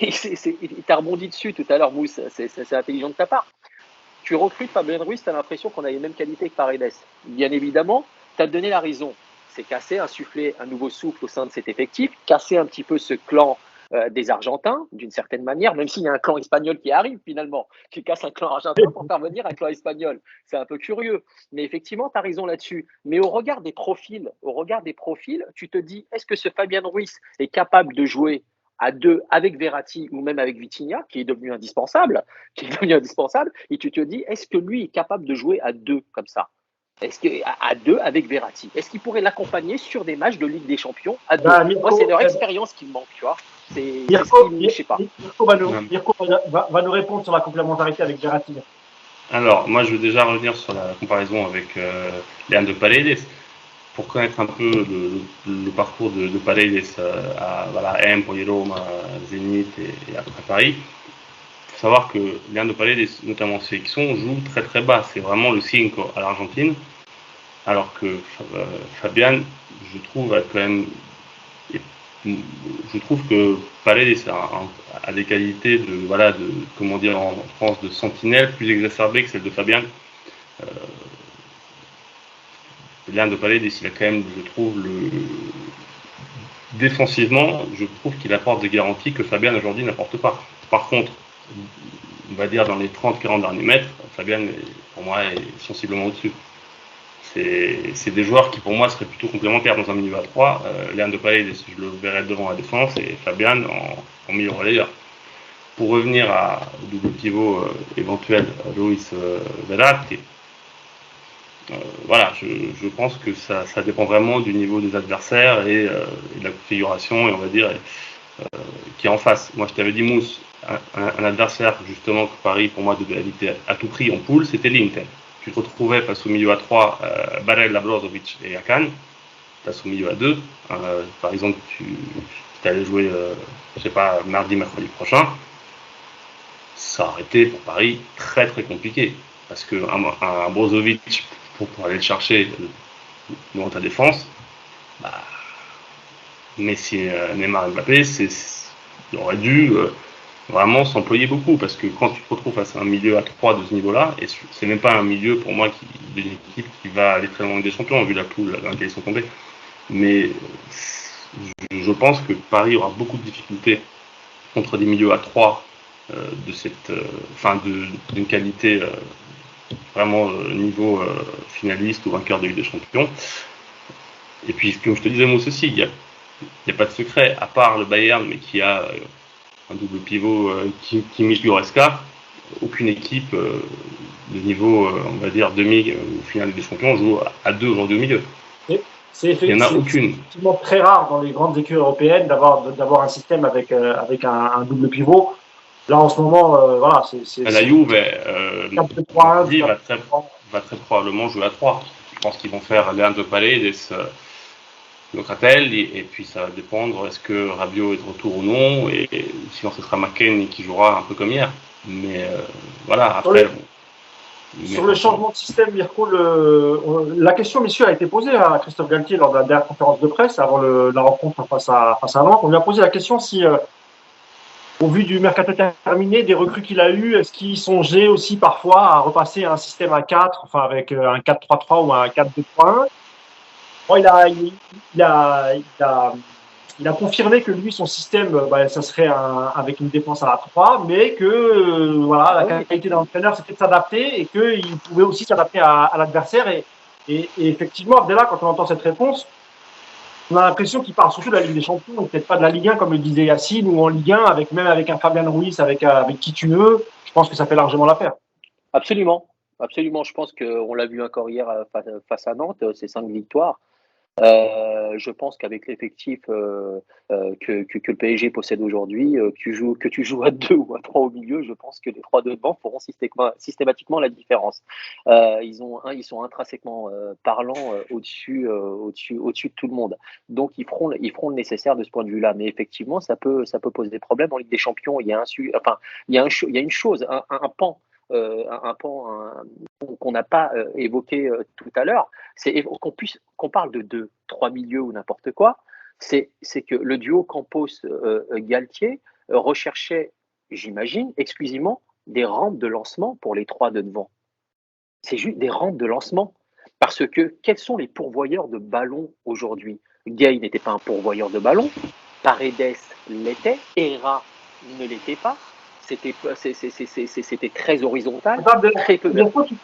Speaker 3: Il t'a rebondi dessus tout à l'heure, Mousse, c'est intelligent de ta part. Tu recrutes Fabian Ruiz, tu as l'impression qu'on a les mêmes qualités que Paredes. Bien évidemment, tu as donné la raison. C'est insuffler un nouveau souffle au sein de cet effectif, casser un petit peu ce clan des Argentins, d'une certaine manière, même s'il y a un clan espagnol qui arrive finalement, qui casse un clan argentin pour faire venir un clan espagnol. C'est un peu curieux. Mais effectivement, tu as raison là-dessus. Mais au regard des profils, tu te dis, est-ce que ce Fabian Ruiz est capable de jouer à 2 avec Verratti ou même avec Vitinha, qui est devenu indispensable, et tu te dis, est-ce que lui est capable de jouer à 2 comme ça? Est-ce qu'à 2 avec Verratti, est-ce qu'il pourrait l'accompagner sur des matchs de Ligue des Champions à 2? Moi, c'est leur expérience qui me manque, tu vois. Je sais pas.
Speaker 1: Mirko va nous répondre sur la complémentarité avec Verratti.
Speaker 2: Alors, moi, je veux déjà revenir sur la comparaison avec Leandro Paredes. Pour connaître un peu le parcours de Paredes à Empoli, Roma, Zénith et après Paris, il faut savoir que Leandro Paredes, notamment en sélection, joue très très bas. C'est vraiment le 5 à l'Argentine. Alors que Fabian, je trouve que Paredes a des qualités comment dire en France, de sentinelle plus exacerbées que celles de Fabian. Leandro Paredes, il a quand même, je trouve, défensivement, je trouve qu'il apporte des garanties que Fabian aujourd'hui n'apporte pas. Par contre, on va dire dans les 30-40 derniers mètres, Fabian, pour moi, est sensiblement au-dessus. C'est des joueurs qui, pour moi, seraient plutôt complémentaires dans un milieu à 3. Leandro Paredes, je le verrais devant la défense, et Fabian en milieu relayeur. Pour revenir au double pivot éventuel, Luis Verratti, voilà, je pense que ça dépend vraiment du niveau des adversaires et de la configuration, et on va dire, qui est en face. Moi, je t'avais dit, Mousse, un adversaire justement que Paris, pour moi, devait éviter à tout prix en poule, c'était l'Inter. Tu te retrouvais face au milieu à 3, Barella, Brozovic et Akan, face au milieu à 2. Par exemple, tu allais jouer, je sais pas, mardi, mercredi prochain. Ça aurait été pour Paris très très compliqué. Parce qu'un Brozovic, pour aller le chercher dans ta défense, bah, Messi, Neymar, Mbappé, il aurait dû vraiment s'employer beaucoup, parce que quand tu te retrouves face à un milieu à 3 de ce niveau-là, et c'est même pas un milieu pour moi d'une équipe qui va aller très loin des champions, vu la poule dans laquelle ils sont tombés. Mais je pense que Paris aura beaucoup de difficultés contre des milieux à 3 d'une qualité vraiment niveau finaliste ou vainqueur de Ligue des Champions. Et puis, comme je te disais, moi aussi, il n'y a pas de secret, à part le Bayern, mais qui a un double pivot Kimmich Goretzka. Aucune équipe de niveau, on va dire, demi ou finale des champions joue à 2 aujourd'hui au milieu. Il n'y en a aucune.
Speaker 1: C'est effectivement très rare dans les grandes équipes européennes d'avoir un système avec un double pivot. Là, en ce moment, voilà,
Speaker 2: la Juve va très probablement jouer à 3. Je pense qu'ils vont faire Leandro Paredes, Locatelli, et puis ça va dépendre, est-ce que Rabiot est de retour ou non, et sinon ce sera McKennie qui jouera un peu comme hier. Mais voilà, après...
Speaker 1: Sur le changement de système, Mirko, la question, messieurs, a été posée à Christophe Galtier lors de la dernière conférence de presse avant la rencontre face à Nantes. On lui a posé la question si, au vu du mercato terminé, des recrues qu'il a eues, est-ce qu'il songeait aussi parfois à repasser à un système à 4, enfin avec un 4-3-3 ou un 4-2-3-1. Bon, il a confirmé que lui, son système, ça serait avec une défense à la 3, mais que voilà, la qualité de l'entraîneur, c'était de s'adapter et qu'il pouvait aussi s'adapter à l'adversaire. Et effectivement, Abdellah, quand on entend cette réponse, on a l'impression qu'il parle surtout de la Ligue des Champions, et peut-être pas de la Ligue 1, comme le disait Yacine, ou en Ligue 1, même avec un Fabian Ruiz, avec qui tu veux. Je pense que ça fait largement l'affaire.
Speaker 3: Absolument. Absolument. Je pense qu'on l'a vu encore hier face à Nantes, ces 5 victoires. Je pense qu'avec l'effectif que le PSG possède aujourd'hui, que tu joues à 2 ou à 3 au milieu, je pense que les 3 de devant feront systématiquement la différence. Ils sont intrinsèquement parlant au-dessus de tout le monde. Donc ils feront le nécessaire de ce point de vue-là. Mais effectivement, ça peut poser des problèmes en Ligue des Champions. Il y a une chose, un pan. Un pan qu'on n'a pas évoqué tout à l'heure, c'est qu'on parle de 3 milieux ou n'importe quoi, c'est que le duo Campos-Galtier recherchait, j'imagine, exclusivement des rampes de lancement pour les 3 de devant. C'est juste des rampes de lancement. Parce que quels sont les pourvoyeurs de ballons aujourd'hui? Gay n'était pas un pourvoyeur de ballons, Paredes l'était, Herrera ne l'était pas. C'était très horizontal.
Speaker 1: Attends, très peu. Mirko, tu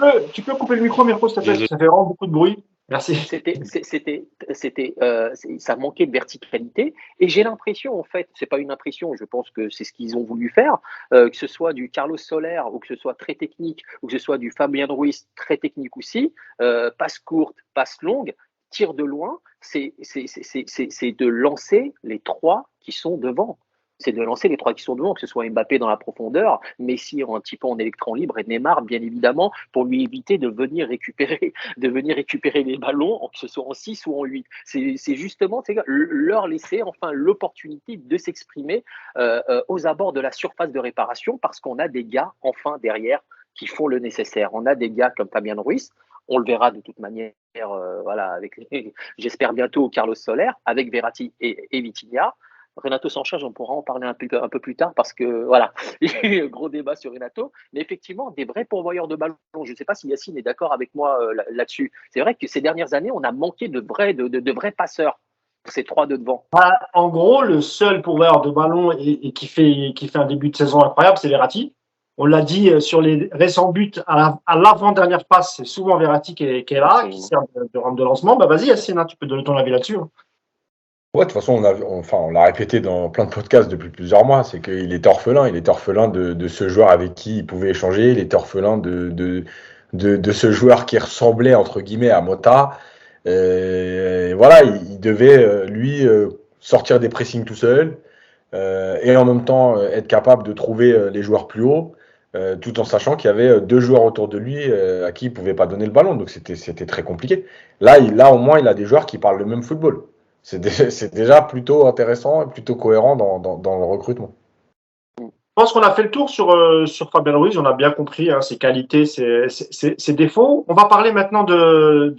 Speaker 1: peux couper le micro, Mirko, s'il te plaît, ça fait vraiment beaucoup de bruit. Merci.
Speaker 3: Ça manquait de verticalité. Et j'ai l'impression, en fait, c'est pas une impression, je pense que c'est ce qu'ils ont voulu faire, que ce soit du Carlos Soler ou que ce soit très technique, ou que ce soit du Fabien Ruiz très technique aussi, passe courte, passe longue, tir de loin, c'est de lancer les 3 qui sont devant. C'est de lancer les 3 qui sont devant, que ce soit Mbappé dans la profondeur, Messi un petit peu en électron libre et Neymar, bien évidemment, pour lui éviter de venir récupérer les ballons, que ce soit en 6 ou en 8. C'est justement leur laisser enfin l'opportunité de s'exprimer aux abords de la surface de réparation, parce qu'on a des gars enfin derrière qui font le nécessaire. On a des gars comme Fabian Ruiz, on le verra de toute manière, j'espère bientôt Carlos Soler, avec Verratti et Vitinha. Renato s'en charge, on pourra en parler un peu plus tard parce que voilà, il y a eu un gros débat sur Renato, mais effectivement, des vrais pourvoyeurs de ballon. Je ne sais pas si Yacine est d'accord avec moi là-dessus. C'est vrai que ces dernières années, on a manqué de vrais passeurs. ces 3 de devant?
Speaker 1: En gros, le seul pourvoyeur de ballon et qui fait un début de saison incroyable, c'est Verratti. On l'a dit sur les récents buts à l'avant-dernière passe, c'est souvent Verratti qui est là, qui sert de rampe de lancement. Bah vas-y, Yacine, tu peux donner ton avis là-dessus.
Speaker 4: Ouais, de toute façon, on l'a répété dans plein de podcasts depuis plusieurs mois, c'est qu'il était orphelin. Il était orphelin de ce joueur avec qui il pouvait échanger. Il était orphelin de ce joueur qui ressemblait, entre guillemets, à Mota. Voilà, il devait, lui, sortir des pressings tout seul et en même temps être capable de trouver les joueurs plus hauts, tout en sachant qu'il y avait 2 joueurs autour de lui à qui il ne pouvait pas donner le ballon. Donc c'était très compliqué. Là, au moins, il a des joueurs qui parlent le même football. C'est déjà plutôt intéressant et plutôt cohérent dans le recrutement.
Speaker 1: Je pense qu'on a fait le tour sur Fabien Ruiz. On a bien compris ses qualités, ses défauts. On va parler maintenant de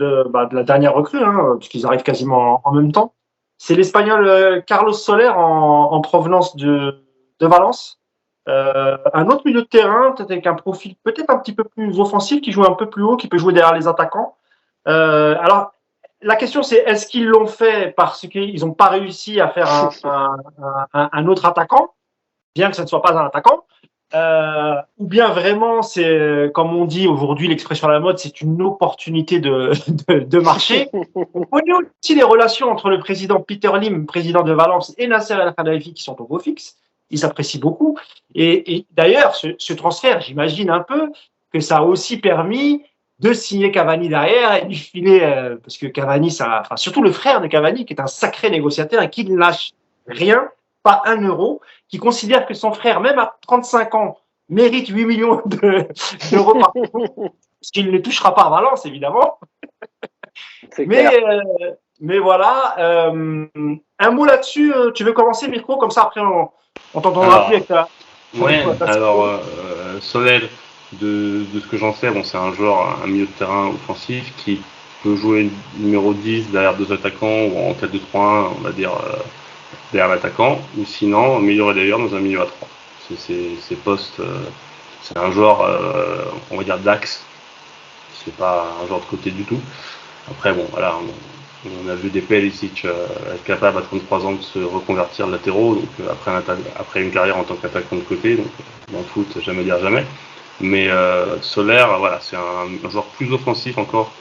Speaker 1: la dernière recrue, puisqu'ils arrivent quasiment en même temps. C'est l'Espagnol Carlos Soler en provenance de Valence. Un autre milieu de terrain, peut-être avec un profil peut-être un petit peu plus offensif, qui joue un peu plus haut, qui peut jouer derrière les attaquants. Alors, la question, c'est est-ce qu'ils l'ont fait parce qu'ils n'ont pas réussi à faire un autre attaquant, bien que ce ne soit pas un attaquant, ou bien vraiment, c'est, comme on dit aujourd'hui, l'expression à la mode, c'est une opportunité de marché. On connaît aussi les relations entre le président Peter Lim, président de Valence, et Nasser El Khelaifi, qui sont au beau fixe. Ils s'apprécient beaucoup. Et d'ailleurs, ce transfert, j'imagine un peu que ça a aussi permis de signer Cavani derrière et lui filer, parce que Cavani, surtout le frère de Cavani, qui est un sacré négociateur et qui ne lâche rien, pas 1 euro, qui considère que son frère, même à 35 ans, mérite 8 millions d'euros par an, ce qu'il ne touchera pas à Valence, évidemment. Mais voilà, un mot là-dessus, tu veux commencer, Mirko, comme ça après on t'entendra plus avec ta...
Speaker 2: Ouais, alors Soler, de ce que j'en sais, c'est un joueur, un milieu de terrain offensif qui peut jouer numéro 10 derrière 2 attaquants ou en 4-2-3-1, on va dire derrière l'attaquant, ou sinon milieu relayeur dans un milieu à 3. Ces postes, c'est un joueur, on va dire d'axe, c'est pas un joueur de côté du tout. Après voilà, on a vu des Perisic être capable à 33 ans de se reconvertir latéraux, donc après une carrière en tant qu'attaquant de côté, donc dans le foot, jamais dire jamais. Mais Soler, voilà, c'est un joueur plus offensif encore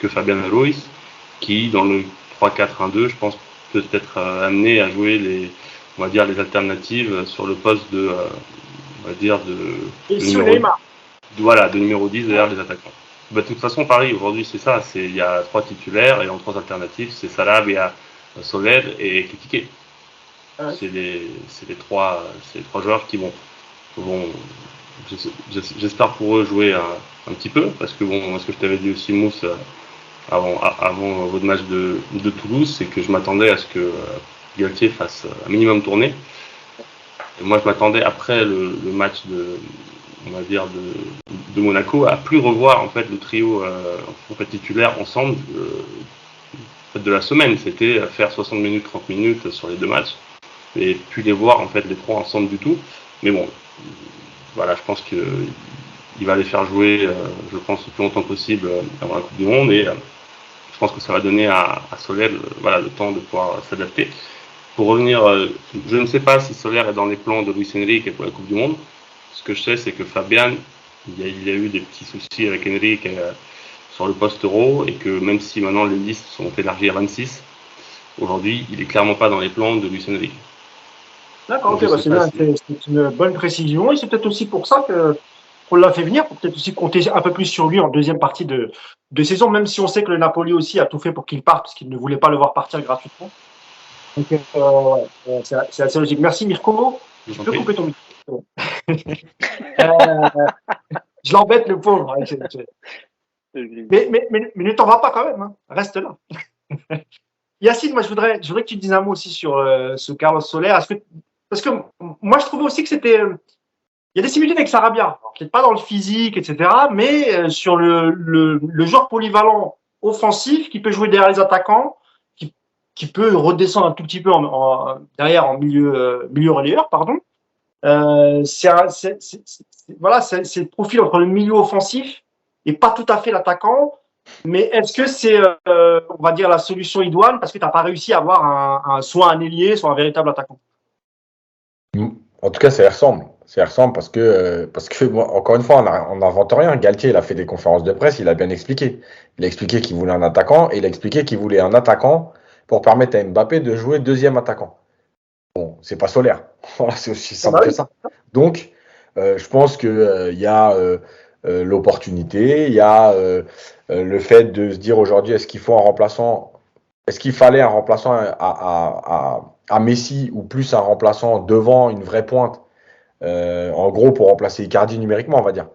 Speaker 2: que Fabian Ruiz, qui dans le 3-4-1-2, je pense, peut être amené à jouer les alternatives sur le poste de numéro 10 derrière les attaquants. De toute façon, Paris aujourd'hui, c'est ça. Il y a 3 titulaires et en 3 alternatives, c'est Salah, Béa, Soler et Kitike. C'est les 3 joueurs qui vont j'espère pour eux jouer un petit peu, parce que ce que je t'avais dit aussi, Mousse, avant votre match de Toulouse, c'est que je m'attendais à ce que Galtier fasse un minimum tourner. Et moi, je m'attendais après le match de Monaco à plus revoir en fait le trio titulaire ensemble de la semaine. C'était faire 60 minutes, 30 minutes sur les 2 matchs et puis les voir en fait les 3 ensemble du tout. Mais bon, voilà, je pense qu'il va les faire jouer, je pense, le plus longtemps possible avant la Coupe du Monde, et je pense que ça va donner à Soler le temps de pouvoir s'adapter. Pour revenir, je ne sais pas si Soler est dans les plans de Luis Enrique pour la Coupe du Monde. Ce que je sais, c'est que Fabian, il y a eu des petits soucis avec Enrique sur le poste euro, et que même si maintenant les listes sont élargies à 26, aujourd'hui, il n'est clairement pas dans les plans de Luis Enrique.
Speaker 1: D'accord, ok, c'est une bonne précision, et c'est peut-être aussi pour ça qu'on l'a fait venir, pour peut-être aussi compter un peu plus sur lui en deuxième partie de saison, même si on sait que le Napoli aussi a tout fait pour qu'il parte, parce qu'il ne voulait pas le voir partir gratuitement. Donc, c'est assez logique. Merci Mirko. Je peux couper ton micro. Je l'embête, le pauvre. Mais ne t'en vas pas quand même, hein. Reste là. Yacine, moi je voudrais que tu dises un mot aussi sur ce Carlos Soler. Parce que moi je trouvais aussi que c'était... Il y a des similitudes avec Sarabia, peut-être pas dans le physique, etc., mais sur le joueur polyvalent offensif qui peut jouer derrière les attaquants, qui peut redescendre un tout petit peu derrière en milieu relayeur, pardon. C'est le profil entre le milieu offensif et pas tout à fait l'attaquant, Mais est-ce que c'est, on va dire, la solution idoine parce que tu n'as pas réussi à avoir soit un ailier, soit un véritable attaquant?
Speaker 4: En tout cas, ça y ressemble. Ça y ressemble parce que moi, encore une fois, on n'invente rien. Galtier, il a fait des conférences de presse, il a bien expliqué. Il a expliqué qu'il voulait un attaquant et il a expliqué qu'il voulait un attaquant pour permettre à Mbappé de jouer deuxième attaquant. Bon, c'est pas Solaire. Voilà, c'est aussi simple que ça. Donc, je pense qu'il y a l'opportunité, il y a le fait de se dire aujourd'hui, est-ce qu'il faut un remplaçant, est-ce qu'il fallait un remplaçant à Messi ou plus un remplaçant devant une vraie pointe, en gros pour remplacer Icardi numériquement, on va dire.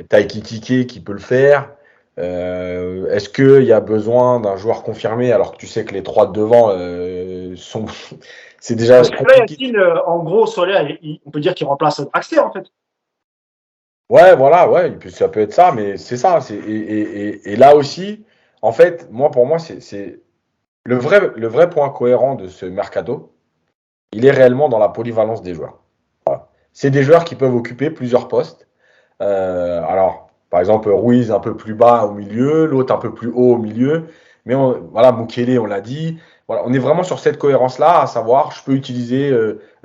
Speaker 4: Taiki Tike qui peut le faire. Est-ce qu'il y a besoin d'un joueur confirmé alors que tu sais que les trois de devant sont. C'est déjà
Speaker 1: Parce que là, Yacine, en gros, Solaire, on peut dire qu'il remplace Draxler, en fait.
Speaker 4: Ouais, voilà, ouais, ça peut être ça, mais c'est ça. Et là aussi, en fait, pour moi, c'est le vrai point cohérent de ce mercato, il est réellement dans la polyvalence des joueurs. Voilà. C'est des joueurs qui peuvent occuper plusieurs postes. Alors, par exemple, Ruiz un peu plus bas au milieu, l'autre un peu plus haut au milieu. Mais voilà, Mukele, on l'a dit. Voilà, on est vraiment sur cette cohérence-là, à savoir, je peux utiliser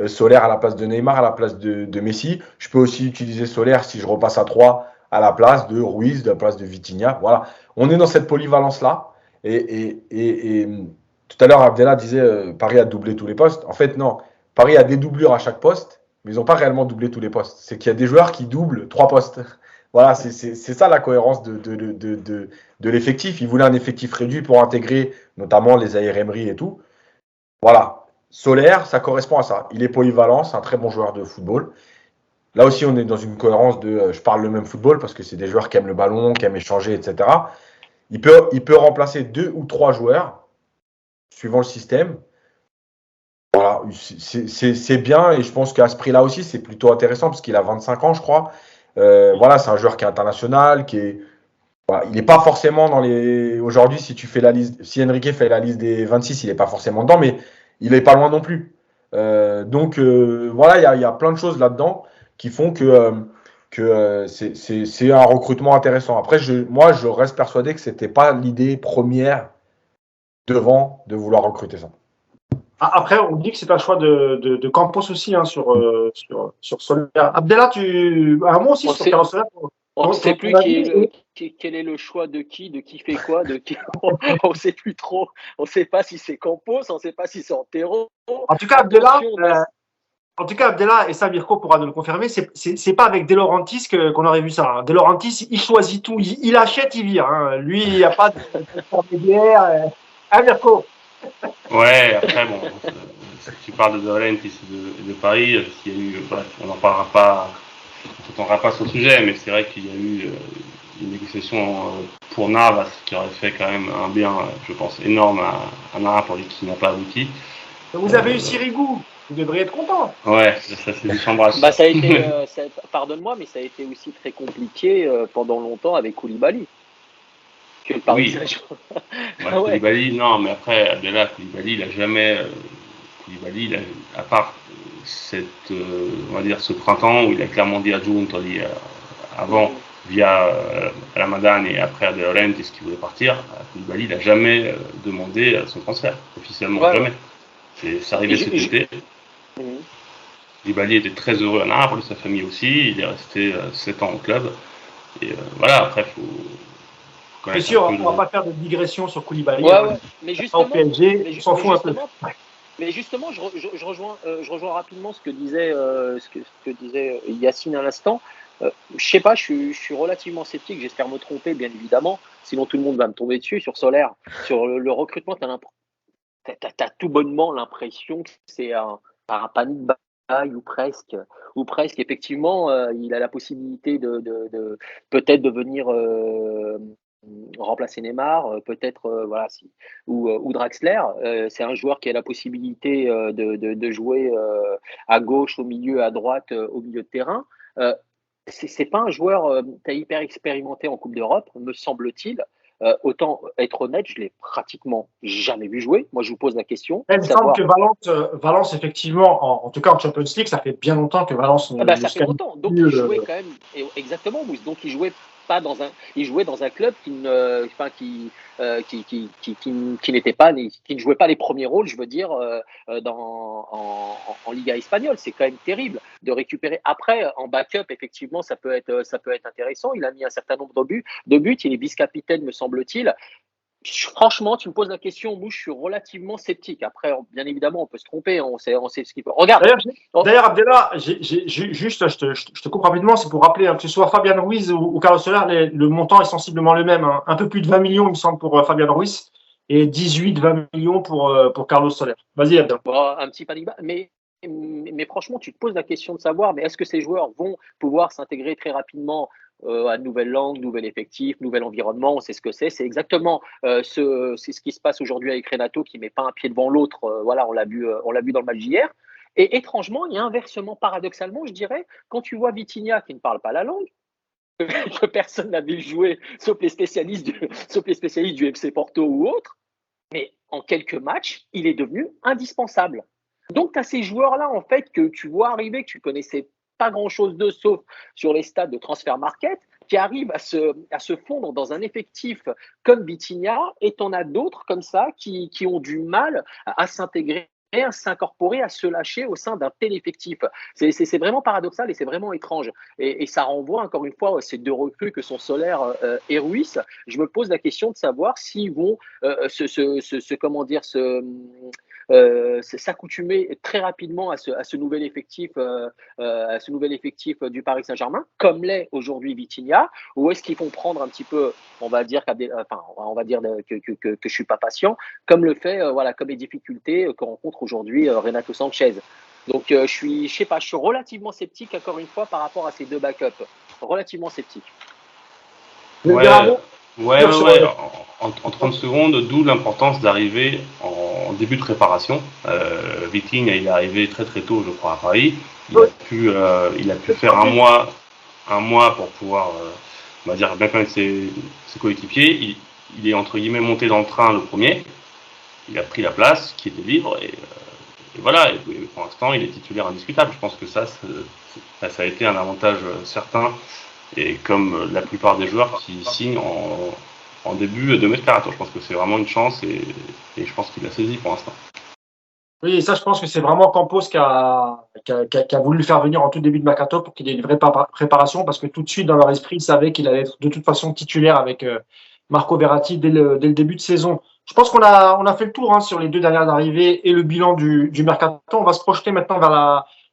Speaker 4: Solaire à la place de Neymar, à la place de Messi. Je peux aussi utiliser Solaire si je repasse à 3 à la place de Ruiz, à la place de Vitinha. Voilà, on est dans cette polyvalence-là. Et tout à l'heure, Abdallah disait Paris a doublé tous les postes. En fait, non. Paris a des doublures à chaque poste, mais ils n'ont pas réellement doublé tous les postes. C'est qu'il y a des joueurs qui doublent 3 postes. Voilà, c'est ça la cohérence de l'effectif. Ils voulaient un effectif réduit pour intégrer notamment les Zaïre Emery et tout. Voilà. Solaire, ça correspond à ça. Il est polyvalent, c'est un très bon joueur de football. Là aussi, on est dans une cohérence de je parle le même football parce que c'est des joueurs qui aiment le ballon, qui aiment échanger, etc. Il peut remplacer 2 ou 3 joueurs suivant le système. Voilà, c'est bien et je pense qu'à ce prix-là aussi, c'est plutôt intéressant parce qu'il a 25 ans, je crois. Voilà, c'est un joueur qui est international, voilà, il n'est pas forcément dans les. Aujourd'hui, si tu fais la liste, si Enrique fait la liste des 26, il n'est pas forcément dedans, mais il n'est pas loin non plus. Donc voilà, il y a plein de choses là-dedans qui font que c'est un recrutement intéressant. Après, moi, je reste persuadé que c'était pas l'idée première devant de vouloir recruter ça.
Speaker 1: Après, on dit que c'est un choix de Campos aussi sur Solaire. Abdallah, un mot aussi sur Carlos Solaire.
Speaker 3: On ne sait plus quel est le choix de qui fait quoi, on ne sait plus trop. On ne sait pas si c'est Campos, on ne sait pas si c'est Antero.
Speaker 1: En tout cas, Abdallah, et ça Mirko pourra nous le confirmer, c'est pas avec De Laurentiis qu'on aurait vu ça. Hein. De Laurentiis, il choisit tout, il achète, il vire. Hein. Lui, il n'y a pas de intermédiaire. Hein, Mirko?
Speaker 2: Ouais, après, bon, si tu parles de Laurentiis et de Paris, il y a eu, bref, on n'en parlera pas, on s'étendra pas sur le sujet, mais c'est vrai qu'il y a eu une négociation pour Navas qui aurait fait quand même un bien, je pense, énorme à Napoli qui n'a pas abouti.
Speaker 1: Vous avez eu Sirigu, vous devriez être content.
Speaker 2: Ouais, ça c'est du chambrasse.
Speaker 3: Bah, ça a été, pardonne-moi, mais ça a été aussi très compliqué pendant longtemps avec Koulibaly. Que le Paris Saint-Germain.
Speaker 2: Ouais, Koulibaly, non, mais après, Abdallah, Koulibaly, il n'a jamais. Koulibaly, à part on va dire ce printemps où il a clairement dit à Giuntoli avant, via Ramadan et après De Laurentiis qui voulait partir, Koulibaly n'a jamais demandé son transfert, officiellement, jamais. C'est arrivé cet été. Koulibaly était très heureux à Naples, sa famille aussi, il est resté 7 ans au club. Et voilà, après, il faut.
Speaker 1: Bien sûr, on ne va pas faire de digression sur Koulibaly.
Speaker 3: Ouais. Mais justement,
Speaker 1: au PSG, on s'en fout un peu.
Speaker 3: Mais justement, je rejoins rapidement ce que disait Yacine à l'instant. Je sais pas, je suis relativement sceptique, j'espère me tromper, bien évidemment, sinon tout le monde va me tomber dessus sur Solaire. Sur le recrutement, t'as tout bonnement l'impression que c'est un panic buy ou presque. Effectivement, il a la possibilité de peut-être de venir remplacer Neymar, peut-être ou Draxler. C'est un joueur qui a la possibilité de jouer à gauche, au milieu, à droite, au milieu de terrain. C'est pas un joueur hyper expérimenté en Coupe d'Europe, me semble-t-il. Autant être honnête, je l'ai pratiquement jamais vu jouer. Moi, je vous pose la question.
Speaker 1: Il me semble que Valence, effectivement, en tout cas en Champions League, ça fait bien longtemps que Valence.
Speaker 3: Ça fait longtemps. Donc il jouait quand même, exactement, Mousse. Donc il jouait pas il jouait dans un club qui n'était pas, qui ne jouait pas les premiers rôles, je veux dire, en Liga espagnole. C'est quand même terrible de récupérer. Après, en backup, effectivement, ça peut être intéressant. Il a mis un certain nombre de buts. Il est vice-capitaine, me semble-t-il. Franchement, tu me poses la question, moi je suis relativement sceptique. Après, bien évidemment, on peut se tromper, on sait ce qu'il peut. Regarde.
Speaker 1: D'ailleurs, Abdallah, juste, je te coupe rapidement, c'est pour rappeler, que ce soit Fabian Ruiz ou Carlos Soler, le montant est sensiblement le même. Hein. Un peu plus de 20 millions, il me semble, pour Fabian Ruiz et 18-20 millions pour Carlos Soler. Vas-y, Abdallah.
Speaker 3: Bon, un petit panique bas, mais franchement, tu te poses la question de savoir, mais est-ce que ces joueurs vont pouvoir s'intégrer très rapidement à nouvelle langue, nouvel effectif, nouvel environnement? On sait ce que c'est. C'est exactement c'est ce qui se passe aujourd'hui avec Renato, qui met pas un pied devant l'autre. Voilà, on l'a vu dans le match d'hier. Et étrangement, il y a inversement, paradoxalement, je dirais, quand tu vois Vitinha qui ne parle pas la langue, que personne n'a vu jouer, sauf les spécialistes du FC Porto ou autres, mais en quelques matchs, il est devenu indispensable. Donc, tu as ces joueurs-là, en fait, que tu vois arriver, que tu connaissais pas grand-chose d'eux, sauf sur les stades de transfert market, qui arrivent à se fondre dans un effectif comme Vitinha, et tu en as d'autres comme ça qui ont du mal à s'intégrer, à s'incorporer, à se lâcher au sein d'un tel effectif. C'est vraiment paradoxal et c'est vraiment étrange. Et ça renvoie encore une fois ces deux recrues que sont Soler et Ruiz. Je me pose la question de savoir s'ils vont s'accoutumer très rapidement à ce nouvel effectif, du Paris Saint-Germain, comme l'est aujourd'hui Vitinha, ou est-ce qu'ils vont prendre un petit peu, on va dire que je suis pas patient, comme le fait, comme les difficultés que rencontre aujourd'hui Renato Sanchez. Donc je suis relativement sceptique encore une fois par rapport à ces deux backups, relativement sceptique.
Speaker 2: Ouais. En 30 secondes, d'où l'importance d'arriver en début de préparation. Vitinha, il est arrivé très très tôt, je crois, à Paris. Il a pu faire un mois pour pouvoir, on va dire, bien connaître ses coéquipiers. Il est entre guillemets monté dans le train le premier. Il a pris la place qui était libre et voilà. Et pour l'instant, il est titulaire indiscutable. Je pense que ça a été un avantage certain. Et comme la plupart des joueurs qui signent en début de mercato, je pense que c'est vraiment une chance et je pense qu'il l'a saisi pour l'instant.
Speaker 1: Oui, ça, je pense que c'est vraiment Campos qui a voulu le faire venir en tout début de mercato pour qu'il ait une vraie préparation, parce que tout de suite, dans leur esprit, ils savaient qu'il allait être de toute façon titulaire avec Marco Verratti dès le début de saison. Je pense qu'on a fait le tour sur les deux dernières arrivées et le bilan du mercato. On va se projeter maintenant vers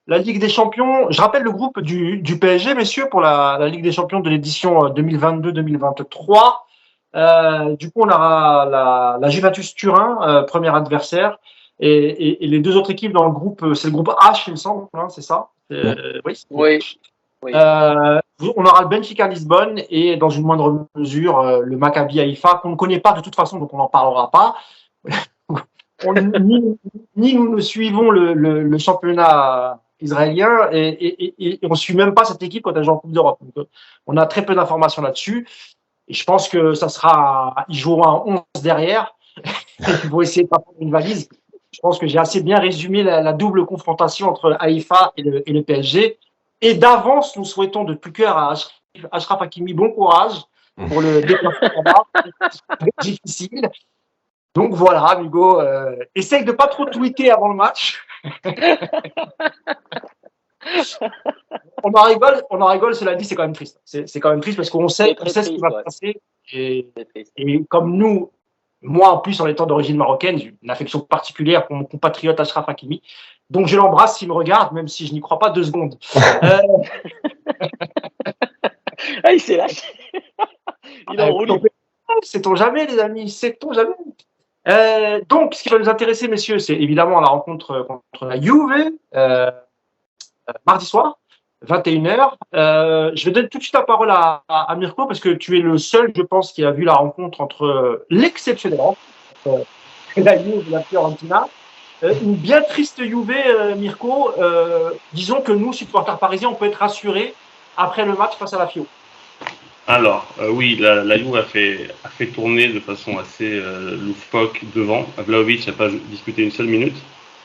Speaker 1: la Ligue des Champions. Je rappelle le groupe du PSG, messieurs, pour la Ligue des Champions de l'édition 2022-2023. Du coup, on aura la Juventus Turin, premier adversaire, et les deux autres équipes dans le groupe, c'est le groupe H, il me semble, c'est ça?
Speaker 3: Oui.
Speaker 1: On aura le Benfica Lisbonne et dans une moindre mesure le Maccabi Haïfa, qu'on ne connaît pas de toute façon, donc on n'en parlera pas. Ni nous suivons le championnat israélien et on ne suit même pas cette équipe quand elle joue en Coupe d'Europe. Donc, on a très peu d'informations là-dessus. Et je pense que ils joueront à 11 derrière. Ils vont essayer de pas prendre une valise. Je pense que j'ai assez bien résumé la double confrontation entre Haïfa et le PSG. Et d'avance, nous souhaitons de tout cœur à Achraf Hakimi bon courage pour le déplacement là-bas. C'est très difficile. Donc voilà, amigo, essaye de pas trop tweeter avant le match. On en rigole, cela dit, c'est quand même triste. C'est quand même triste parce qu'on sait ce qui va se passer. Et comme nous, moi en plus en étant d'origine marocaine, j'ai une affection particulière pour mon compatriote Achraf Hakimi. Donc je l'embrasse s'il me regarde, même si je n'y crois pas 2 secondes.
Speaker 3: Il s'est lâché. Il est en roue libre.
Speaker 1: Sait-on jamais, les amis, sait-on jamais. Donc, ce qui va nous intéresser, messieurs, c'est évidemment la rencontre contre la Juve, mardi soir, 21h. Je vais donner tout de suite la parole à Mirko, parce que tu es le seul, je pense, qui a vu la rencontre entre l'exceptionnelle la Juve et la Fiorentina. Une bien triste Juve, Mirko. Disons que nous, supporters parisiens, on peut être rassurés après le match face à la Fio.
Speaker 2: Alors, oui, la Juve a fait tourner de façon assez loufoque devant. Vlahovic n'a pas disputé une seule minute.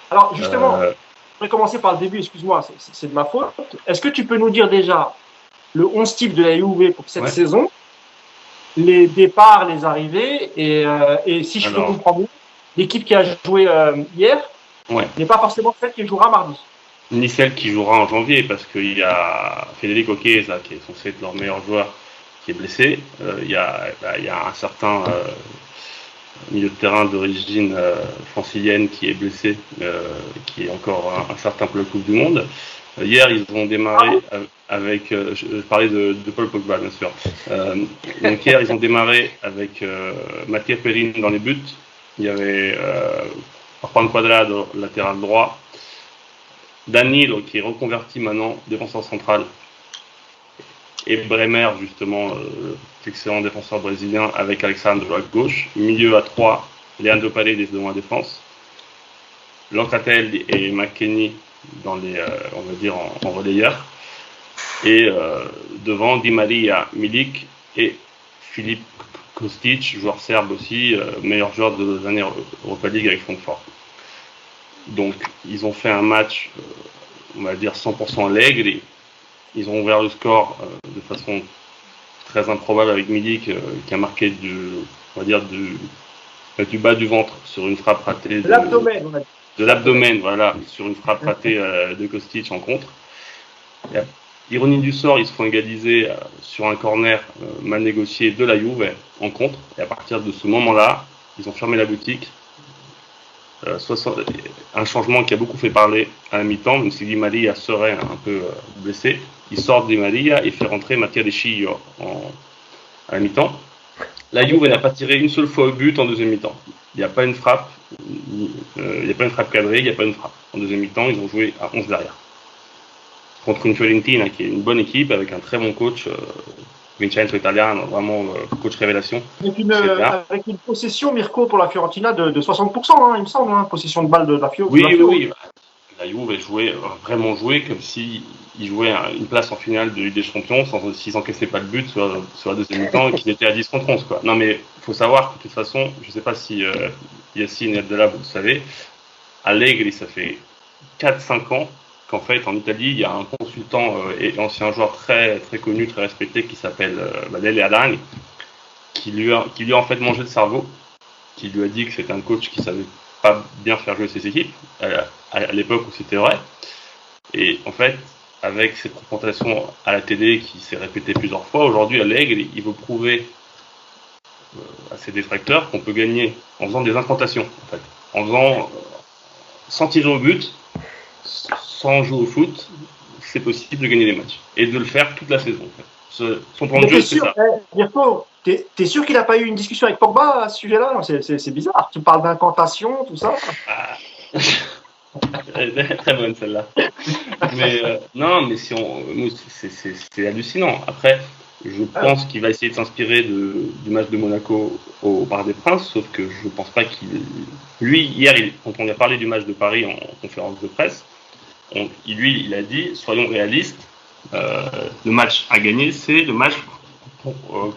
Speaker 1: Alors, justement, je vais commencer par le début, excuse-moi, c'est de ma faute. Est-ce que tu peux nous dire déjà le 11 type de la Juve pour cette saison, les départs, les arrivées, et si je comprends bien, l'équipe qui a joué hier n'est pas forcément celle qui jouera mardi.
Speaker 2: Ni celle qui jouera en janvier, parce qu'il y a Federico Chiesa, qui est censé être leur meilleur joueur, qui est blessé. Il y a un certain milieu de terrain d'origine francilienne qui est blessé, qui est encore incertain pour la Coupe du Monde. Hier, ils ont démarré avec. Je parlais de Paul Pogba, bien sûr. Donc hier, ils ont démarré avec Mathieu Perin dans les buts. Il y avait Juan Cuadrado, latéral droit. Danilo, qui est reconverti maintenant défenseur central. Et Bremer, justement, excellent défenseur brésilien, avec Alexandre à gauche. Milieu à 3, Leandro Paredes devant la défense. Locatelli et McKennie dans les, on va dire, en relayeur. Et devant Di Maria, Milik et Filip Kostic, joueur serbe aussi, meilleur joueur de l'année Europa League avec Francfort. Donc, ils ont fait un match, on va dire, 100% allègre. Ils ont ouvert le score de façon très improbable avec Milik qui a marqué on va dire du bas du ventre sur une frappe ratée
Speaker 1: de l'abdomen, on a dit.
Speaker 2: De l'abdomen, voilà, sur une frappe ratée de Kostic en contre. Et, ironie du sort, ils se font égaliser sur un corner mal négocié de la Juve en contre. Et à partir de ce moment-là, ils ont fermé la boutique. Un changement qui a beaucoup fait parler à la mi-temps, même si Di Maria serait un peu blessé. Il sort Di Maria et fait rentrer Mattia De Sciglio à la mi-temps. La Juve n'a pas tiré une seule fois au but en deuxième mi-temps. Il n'y a pas une frappe, cadrée, il n'y a pas une frappe. En deuxième mi-temps, ils ont joué à 11 derrière. Contre une Fiorentina qui est une bonne équipe avec un très bon coach, Vincenzo Italiano, vraiment coach révélation.
Speaker 1: Avec une possession, Mirko, pour la Fiorentina de 60%, il me semble, possession de balle de la Fio.
Speaker 2: Oui. La Juve vraiment joué comme s'ils jouaient une place en finale de Ligue des Champions s'ils n'encaissaient pas de but sur la deuxième mi-temps et qu'ils étaient à 10 contre 11. Quoi. Non, mais il faut savoir que de toute façon, je ne sais pas si Yacine et Abdallah, vous le savez, Allegri, ça fait 4-5 ans qu'en fait, en Italie, il y a un consultant et ancien joueur très, très connu, très respecté, qui s'appelle Dele Alli, qui lui a en fait mangé le cerveau, qui lui a dit que c'était un coach qui savait pas bien faire jouer ses équipes, à l'époque où c'était vrai. Et en fait, avec cette confrontation à la télé qui s'est répétée plusieurs fois, aujourd'hui, Allegri, il veut prouver à ses détracteurs qu'on peut gagner en faisant des incantations, en fait. En faisant, sans tirer au but, sans jouer au foot, c'est possible de gagner des matchs. Et de le faire toute la saison. En fait. Son plan de jeu, c'est ça.
Speaker 1: Mirko, t'es sûr qu'il n'a pas eu une discussion avec Pogba à ce sujet-là? C'est bizarre. Tu parles d'incantation, tout ça.
Speaker 2: Très bonne celle-là. Mais non, mais c'est hallucinant. Après, je pense qu'il va essayer de s'inspirer du match de Monaco au Parc des Princes, sauf que je ne pense pas qu'il. Lui, hier, quand on a parlé du match de Paris en conférence de presse, il a dit, soyons réalistes, le match à gagner, c'est le match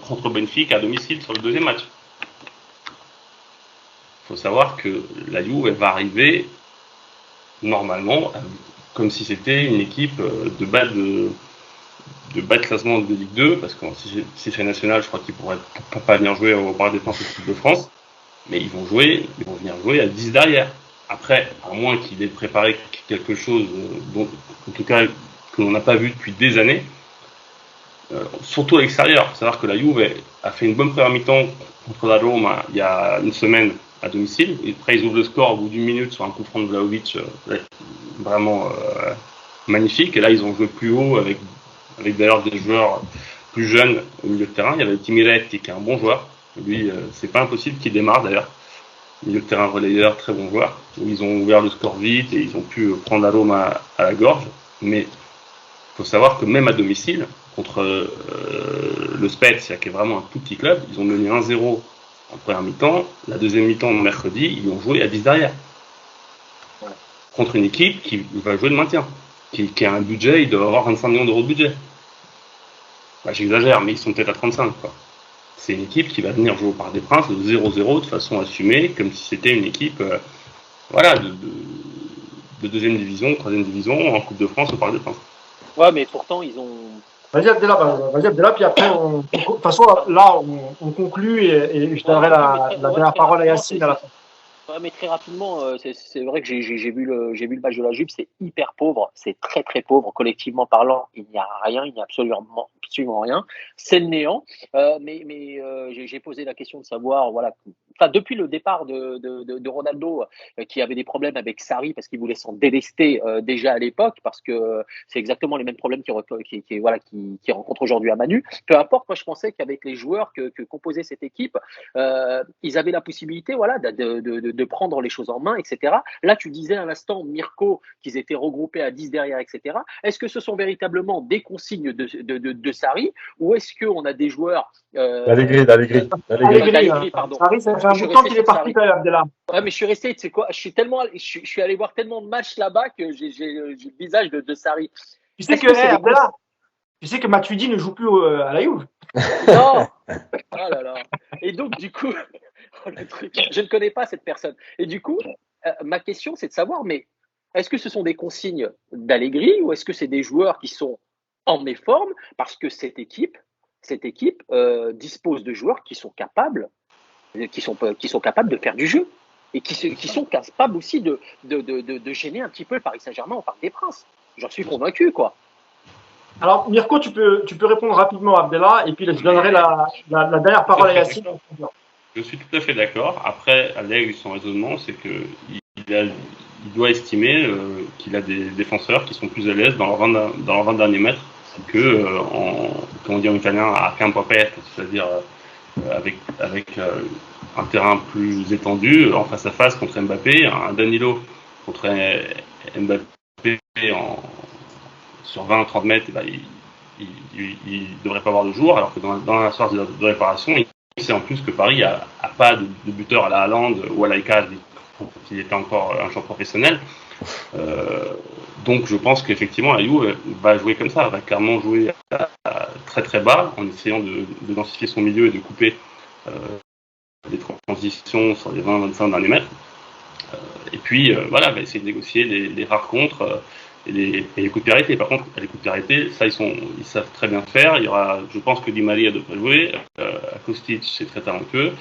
Speaker 2: contre Benfica à domicile sur le deuxième match. Il faut savoir que la Juve, elle va arriver normalement comme si c'était une équipe de bas de classement de Ligue 2, parce que si c'est national, je crois qu'ils pourraient pas venir jouer au Parc des Princes de de France, mais ils vont venir jouer à 10 derrière. Après, à moins qu'il ait préparé quelque chose dont, en tout cas, que l'on n'a pas vu depuis des années, surtout à l'extérieur. Il faut savoir que la Juve a fait une bonne première mi-temps contre la Roma il y a une semaine à domicile. Et après, ils ouvrent le score au bout d'une minute sur un coup franc de Vlahovic vraiment magnifique. Et là, ils ont joué plus haut avec d'ailleurs des joueurs plus jeunes au milieu de terrain. Il y avait Timiretti qui est un bon joueur. Lui, c'est pas impossible qu'il démarre d'ailleurs. Milieu de terrain relayeur, très bon joueur. Ils ont ouvert le score vite et ils ont pu prendre la Roma à la gorge. Mais il faut savoir que même à domicile, contre le Spezia, qui est vraiment un tout petit club, ils ont mené 1-0 en première mi-temps. La deuxième mi-temps, mercredi, ils ont joué à 10 derrière. Contre une équipe qui va jouer le maintien, qui a un budget, il doit avoir 25 millions d'euros de budget. Bah, j'exagère, mais ils sont peut-être à 35, quoi. C'est une équipe qui va venir jouer au Parc des Princes de 0-0 de façon assumée, comme si c'était une équipe de deuxième division, troisième division, en Coupe de France au Parc des Princes.
Speaker 3: Ouais, mais pourtant,
Speaker 1: Vas-y Abdallah, puis après, de toute façon, là, on conclut et je donnerai la dernière parole à Yacine à la fin.
Speaker 3: Ouais, mais très rapidement, c'est vrai que j'ai vu le match de la Juve, c'est hyper pauvre, c'est très très pauvre collectivement parlant. Il n'y a rien, il n'y a absolument rien. C'est le néant. J'ai posé la question de savoir, voilà, enfin depuis le départ de Ronaldo, qui avait des problèmes avec Sarri parce qu'il voulait s'en délester déjà à l'époque, parce que c'est exactement les mêmes problèmes qu'il rencontre aujourd'hui à Manu. Peu importe, moi je pensais qu'avec les joueurs que composait cette équipe, ils avaient la possibilité, voilà, de prendre les choses en main, etc. Là, tu disais à l'instant, Mirko, qu'ils étaient regroupés à 10 derrière, etc. Est-ce que ce sont véritablement des consignes de Sarri, ou est-ce qu'on a des joueurs
Speaker 4: D'Allegri.
Speaker 3: Pardon.
Speaker 1: Sarri, ça fait un bout de temps qu'il est parti quand même, Abdallah.
Speaker 3: Ouais, mais je suis resté, tu sais quoi, je suis allé voir tellement de matchs là-bas que j'ai le visage de Sarri.
Speaker 1: Tu sais Abdallah, tu sais que Matuidi ne joue plus à la Juve.
Speaker 3: Non. Oh là là. Et donc, du coup, le truc, je ne connais pas cette personne. Et du coup, ma question, c'est de savoir, mais est-ce que ce sont des consignes d'Allegri ou est-ce que c'est des joueurs qui sont en méforme parce que cette équipe dispose de joueurs qui sont capables de faire du jeu et qui sont capables aussi de gêner un petit peu le Paris Saint-Germain au Parc des Princes. J'en suis convaincu, quoi.
Speaker 1: Alors, Mirko, tu peux répondre rapidement à Abdallah et puis je donnerai la dernière parole à Yacine.
Speaker 2: Je suis tout à fait d'accord. Après, Allegri, son raisonnement, c'est qu'il doit estimer qu'il a des défenseurs qui sont plus à l'aise dans leurs 20 derniers mètres que comment dire en italien, à campo aperto, c'est-à-dire avec un terrain plus étendu, en face à face contre Mbappé, un Danilo contre Mbappé sur 20-30 mètres, il devrait pas avoir de jour, alors que dans la soirée de réparation, il sait en plus que Paris a pas de buteur à la Haaland ou à l'Aïka, qui était encore un joueur professionnel. Donc je pense qu'effectivement la Juve va jouer comme ça, va clairement jouer très très bas en essayant de densifier son milieu et de couper les transitions sur les 20-25 derniers mètres. Et puis voilà, va essayer de négocier les rares contres et les coups de pied arrêtés. Par contre, les coups de pied arrêtés, ça ils savent très bien faire. Il y aura, je pense que Di Maria devrait jouer. Kostic, c'est très talentueux.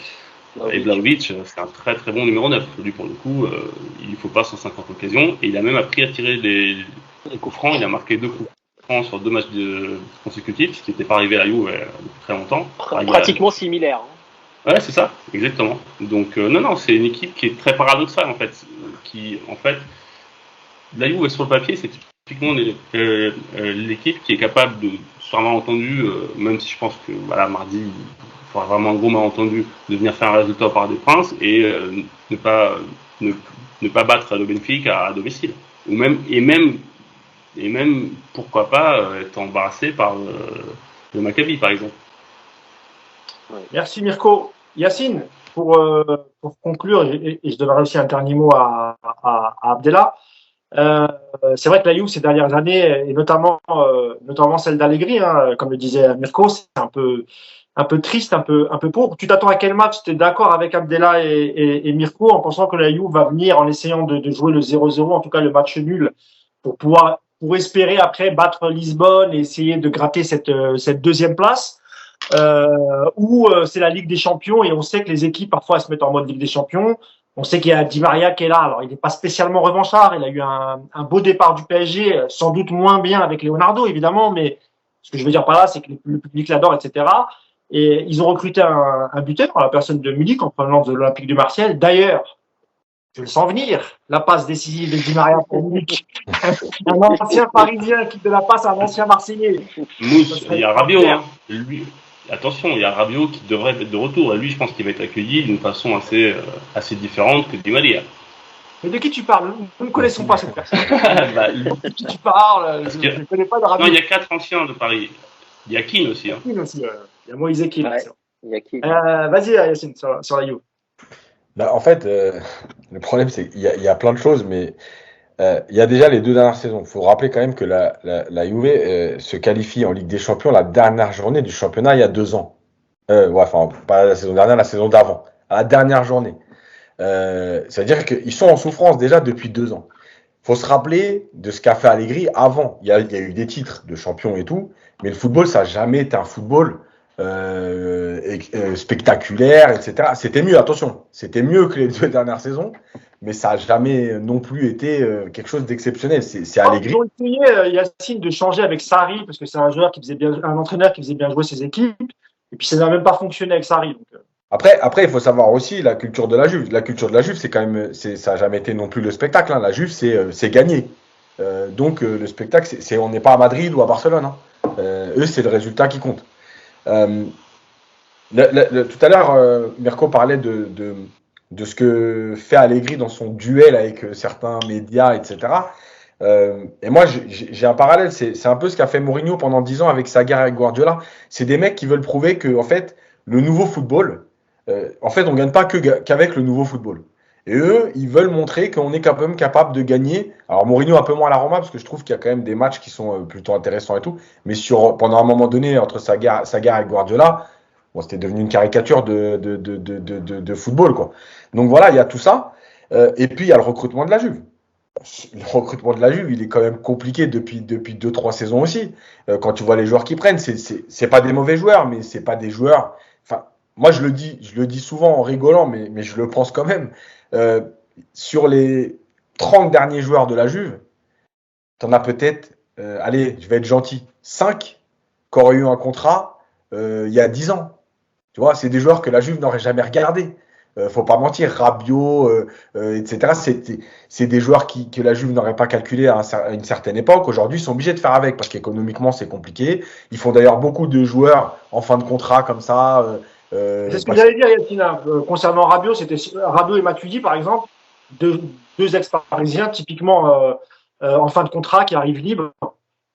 Speaker 2: Et Vlahovic, c'est un très très bon numéro 9. Lui, pour le coup, il ne faut pas 150 occasions. Et il a même appris à tirer les coups francs. Il a marqué 2 coups francs sur 2 matchs consécutifs, ce qui n'était pas arrivé à la Juve depuis très longtemps.
Speaker 3: Pratiquement similaire.
Speaker 2: Ouais, c'est ça, exactement. Donc, non, c'est une équipe qui est très paradoxale, en fait. La Juve, sur le papier, c'est typiquement l'équipe qui est capable de, sur un malentendu, même si je pense que voilà, mardi, il faudra vraiment un gros malentendu, de venir faire un résultat au Parc des Princes et ne pas battre le Benfica à domicile. Et même pourquoi pas être embarrassé par le Maccabi, par exemple.
Speaker 1: Merci Mirko. Yacine, pour conclure, et je donnerai aussi un dernier mot à Abdallah. C'est vrai que la Juve ces dernières années, et notamment celle d'Allegri, comme le disait Mirko, c'est un peu triste, un peu pauvre. Tu t'attends à quel match? Tu es d'accord avec Abdallah et Mirko en pensant que la Juve va venir en essayant de jouer le 0-0, en tout cas le match nul, pour espérer après battre Lisbonne et essayer de gratter cette deuxième place? Ou c'est la Ligue des Champions et on sait que les équipes parfois se mettent en mode Ligue des Champions. On sait qu'il y a Di Maria qui est là. Alors il n'est pas spécialement revanchard. Il a eu un beau départ du PSG, sans doute moins bien avec Leonardo évidemment, mais ce que je veux dire par là, c'est que le public l'adore, etc. Et ils ont recruté un buteur en la personne de Milik en provenance de l'Olympique de Marseille. D'ailleurs, je le sens venir, la passe décisive de Di Maria pour Milik. Un ancien Parisien qui te la passe à un ancien Marseillais.
Speaker 2: Mousse, il y a Rabiot, hein. Lui, attention, il y a Rabiot qui devrait être de retour. Et lui, je pense qu'il va être accueilli d'une façon assez différente que Di Maria.
Speaker 1: Mais de qui tu parles? Nous ne connaissons pas cette personne. De qui tu parles? Je ne connais pas de Rabiot.
Speaker 2: Non, il y a 4 anciens de Paris. Il y a Keane aussi.
Speaker 1: Il y a Moïse Keane.
Speaker 3: Ouais, il y a qui
Speaker 1: Vas-y, Yacine, sur la Juve.
Speaker 4: Bah, en fait, le problème, c'est qu'il y a plein de choses, mais il y a déjà les 2 dernières saisons. Il faut rappeler quand même que la Juve se qualifie en Ligue des Champions la dernière journée du championnat il y a 2 ans. Enfin, pas la saison dernière, la saison d'avant. À la dernière journée. C'est-à-dire qu'ils sont en souffrance déjà depuis 2 ans. Il faut se rappeler de ce qu'a fait Allegri avant. Il y a eu des titres de champion et tout, Mais le football, ça n'a jamais été un football spectaculaire, etc. C'était mieux, attention, c'était mieux que les 2 dernières saisons, mais ça n'a jamais non plus été quelque chose d'exceptionnel. C'est Allegri.
Speaker 1: Ils ont essayé, Yacine, de changer avec Sarri, parce que c'est un entraîneur qui faisait bien jouer ses équipes, et puis ça n'a même pas fonctionné avec Sarri. Donc,
Speaker 4: Après, il faut savoir aussi la culture de la Juve. La culture de la Juve, c'est quand même, ça n'a jamais été non plus le spectacle. Hein. La Juve, c'est gagner. Donc le spectacle, on n'est pas à Madrid ou à Barcelone. Hein. Eux, c'est le résultat qui compte. Tout à l'heure, Mirko parlait de ce que fait Allegri dans son duel avec certains médias, etc. Et moi, j'ai un parallèle. C'est un peu ce qu'a fait Mourinho pendant 10 ans avec sa guerre avec Guardiola. C'est des mecs qui veulent prouver que, en fait, le nouveau football, en fait, on ne gagne pas qu'avec le nouveau football. Et eux, ils veulent montrer qu'on est quand même capable de gagner. Alors, Mourinho un peu moins à la Roma, parce que je trouve qu'il y a quand même des matchs qui sont plutôt intéressants et tout. Mais pendant un moment donné, entre sa guerre avec Guardiola, bon, c'était devenu une caricature de football, quoi. Donc voilà, il y a tout ça. Et puis, il y a le recrutement de la Juve. Le recrutement de la Juve, il est quand même compliqué depuis 2-3 saisons aussi. Quand tu vois les joueurs qu'ils prennent, c'est pas des mauvais joueurs, mais c'est pas des joueurs. Enfin, moi, je le dis souvent en rigolant, mais je le pense quand même. Sur les 30 derniers joueurs de la Juve, tu en as peut-être, allez, je vais être gentil, 5 qui auraient eu un contrat il y a 10 ans. Tu vois, c'est des joueurs que la Juve n'aurait jamais regardés. Faut pas mentir, Rabiot, etc. C'est des joueurs que la Juve n'aurait pas calculé à une certaine époque. Aujourd'hui, ils sont obligés de faire avec parce qu'économiquement, c'est compliqué. Ils font d'ailleurs beaucoup de joueurs en fin de contrat comme ça.
Speaker 1: c'est ce que j'allais dire, Yacine. Concernant Rabiot, c'était Rabiot et Matuidi, par exemple, deux ex-parisiens, typiquement en fin de contrat, qui arrivent libres.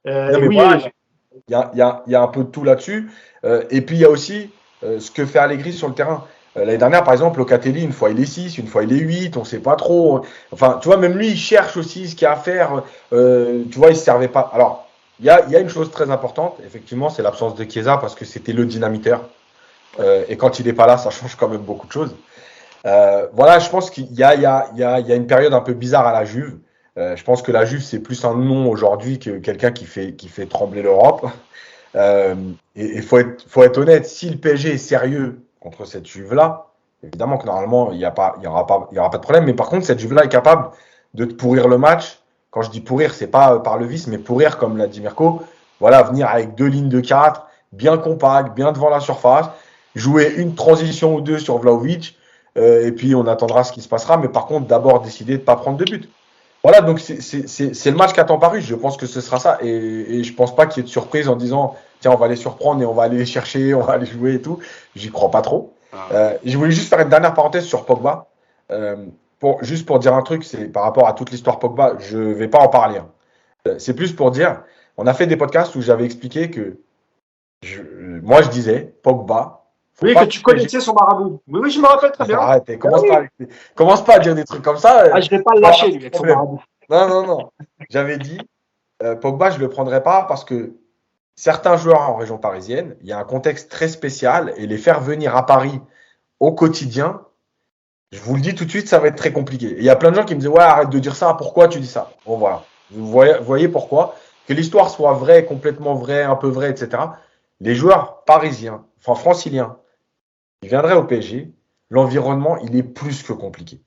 Speaker 4: Oui, voilà, il y a un peu de tout là-dessus. Et puis, il y a aussi ce que fait Allegri sur le terrain. L'année dernière, par exemple, Locatelli, une fois il est 6, une fois il est 8, on ne sait pas trop. Enfin, tu vois, même lui, il cherche aussi ce qu'il y a à faire. Tu vois, il ne se servait pas. Alors, il y a une chose très importante, effectivement, c'est l'absence de Chiesa parce que c'était le dynamiteur. Et quand il n'est pas là, ça change quand même beaucoup de choses. Voilà, je pense qu'il y a une période un peu bizarre à la Juve. Je pense que la Juve, c'est plus un nom aujourd'hui que quelqu'un qui fait trembler l'Europe. Et il faut être honnête, si le PSG est sérieux contre cette Juve-là, évidemment que normalement, il y aura pas de problème. Mais par contre, cette Juve-là est capable de te pourrir le match. Quand je dis pourrir, c'est pas par le vice, mais pourrir, comme l'a dit Mirko. Voilà, venir avec 2 lignes de 4, bien compact, bien devant la surface, jouer une transition ou 2 sur Vlahovic, et puis on attendra ce qui se passera. Mais par contre, d'abord décider de ne pas prendre de but. Voilà, donc c'est le match qu'attend Paris. Je pense que ce sera ça. Et je pense pas qu'il y ait de surprise en disant tiens, on va les surprendre et on va aller les chercher, on va aller jouer et tout. J'y crois pas trop. Je voulais juste faire une dernière parenthèse sur Pogba. Juste pour dire un truc, c'est par rapport à toute l'histoire Pogba, je vais pas en parler. Hein. C'est plus pour dire, on a fait des podcasts où j'avais expliqué que moi je disais Pogba.
Speaker 1: Oui, que tu connaissais son marabout. Oui, je me rappelle très bien.
Speaker 4: Arrête, commence pas à dire des trucs comme ça.
Speaker 1: Ah, je vais pas le lâcher, lui, avec son marabout.
Speaker 4: Non. J'avais dit, Pogba, je le prendrais pas parce que certains joueurs en région parisienne, il y a un contexte très spécial et les faire venir à Paris au quotidien, je vous le dis tout de suite, ça va être très compliqué. Et il y a plein de gens qui me disent ouais, arrête de dire ça, pourquoi tu dis ça? Bon, voilà. Vous voyez pourquoi. Que l'histoire soit vraie, complètement vraie, un peu vraie, etc. Les joueurs parisiens, enfin franciliens, ils viendraient au PSG, l'environnement, il est plus que compliqué.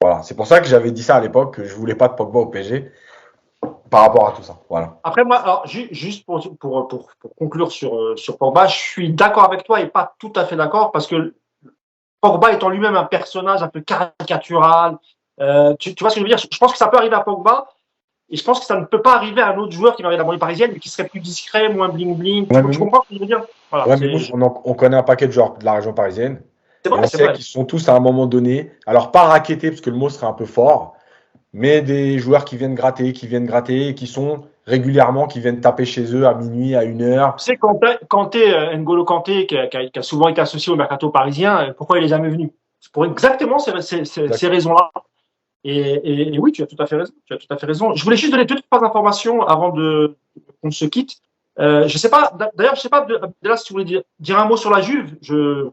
Speaker 4: Voilà, c'est pour ça que j'avais dit ça à l'époque, que je voulais pas de Pogba au PSG par rapport à tout ça. Voilà.
Speaker 1: Après, moi, alors, juste pour conclure sur Pogba, je suis d'accord avec toi et pas tout à fait d'accord parce que Pogba étant lui-même un personnage un peu caricatural, tu vois ce que je veux dire? Je pense que ça peut arriver à Pogba et je pense que ça ne peut pas arriver à un autre joueur qui va arriver à la banlieue parisienne mais qui serait plus discret, moins bling-bling. Tu comprends ce que je veux dire? Voilà,
Speaker 4: ouais, mais on connaît un paquet de joueurs de la région parisienne.
Speaker 1: C'est vrai,
Speaker 4: on sait qu'ils sont tous à un moment donné, alors pas raquettés parce que le mot serait un peu fort, mais des joueurs qui viennent gratter, et qui sont régulièrement, qui viennent taper chez eux à minuit, à 1h.
Speaker 1: Tu sais, N'Golo Kanté, qui a souvent été associé au mercato parisien, pourquoi il n'est jamais venu? C'est pour exactement ces raisons-là. Et oui, tu as tout à fait raison. Je voulais juste donner 2-3 informations avant qu'on se quitte. Je sais pas. D'ailleurs, je sais pas. Abdallah, si tu voulais dire un mot sur la Juve,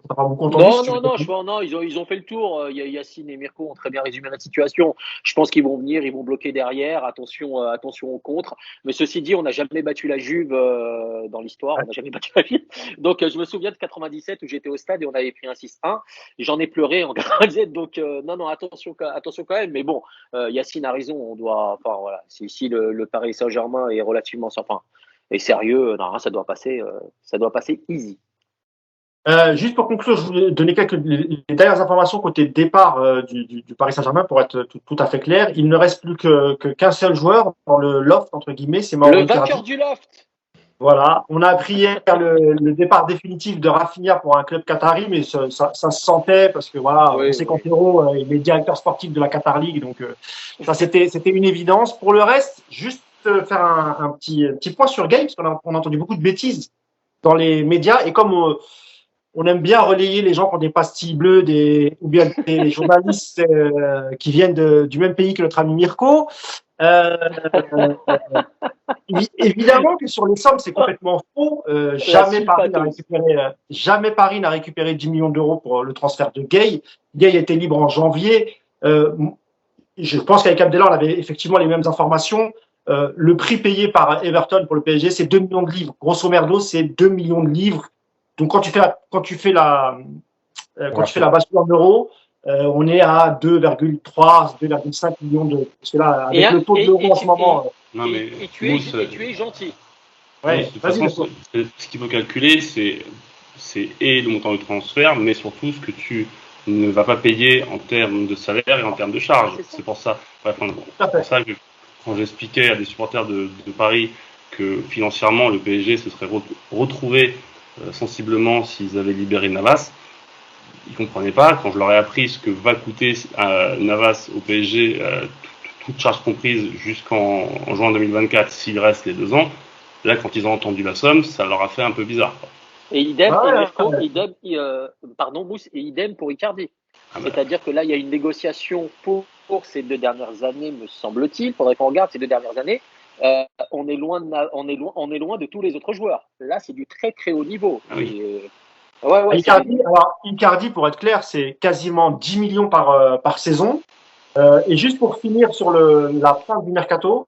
Speaker 1: t'as pas beaucoup entendu.
Speaker 3: Non,
Speaker 1: Si tu
Speaker 3: non,
Speaker 1: veux
Speaker 3: non, non, ils ont fait le tour. Yacine et Mirko ont très bien résumé la situation. Je pense qu'ils vont venir, ils vont bloquer derrière. Attention, attention au contre. Mais ceci dit, on n'a jamais battu la Juve dans l'histoire. On n'a jamais battu la Juve. Donc, je me souviens de 97 où j'étais au stade et on avait pris un 6-1. J'en ai pleuré en 97. Donc, non, attention quand même. Mais bon, Yacine a raison. On doit, enfin voilà, si le Paris Saint-Germain est relativement, enfin, est sérieux, non, ça doit passer easy.
Speaker 1: Juste pour conclure, je voulais donner les dernières informations côté départ du Paris Saint-Germain pour être tout à fait clair. Il ne reste plus qu'un seul joueur dans le loft, entre guillemets, c'est Mauro
Speaker 3: Le
Speaker 1: Icardi.
Speaker 3: vainqueur du loft.
Speaker 1: Voilà. On a appris hier le départ définitif de Rafinha pour un club qatari, mais ça se sentait parce que voilà,
Speaker 3: Oui,
Speaker 1: on sait qu'Antero, il est directeur sportif de la Qatar League, donc ça c'était une évidence. Pour le reste, juste faire un petit point sur Game, parce qu'on a entendu beaucoup de bêtises dans les médias, et comme on aime bien relayer les gens qui ont des pastilles bleues, ou bien des journalistes qui viennent du même pays que notre ami Mirko. Évidemment que sur les sommes, c'est complètement faux. Jamais Paris n'a récupéré 10 millions d'euros pour le transfert de Gay. Gay était libre en janvier. Je pense qu'avec Abdallah, on avait effectivement les mêmes informations. Le prix payé par Everton pour le PSG, c'est 2 millions de livres. Grosso merdo, c'est 2 millions de livres. Donc, quand tu fais la bascule en euros, on est à 2,3, 2,5 millions de. Parce que là, avec le taux de l'euro en ce moment.
Speaker 2: Non, mais
Speaker 3: et tu es gentil.
Speaker 1: Ouais,
Speaker 2: de toute façon, ce qu'il faut calculer, c'est le montant du transfert, mais surtout ce que tu ne vas pas payer en termes de salaire et en termes de charges. C'est pour ça. Bref, c'est pour ça que quand j'expliquais à des supporters de Paris que financièrement le PSG se serait retrouvé sensiblement s'ils avaient libéré Navas, ils comprenaient pas. Quand je leur ai appris ce que va coûter Navas au PSG, toute charge comprise jusqu'en juin 2024 s'il reste les 2 ans, là quand ils ont entendu la somme, ça leur a fait un peu bizarre.
Speaker 3: Et idem, Mousse, et idem pour Icardi. C'est-à-dire que là, il y a une négociation pour ces 2 dernières années, me semble-t-il. Faudrait qu'on regarde ces 2 dernières années. On est loin de tous les autres joueurs. Là, c'est du très très haut niveau.
Speaker 2: Ah oui.
Speaker 1: Icardi, pour être clair, c'est quasiment 10 millions par saison. Et juste pour finir sur la fin du mercato,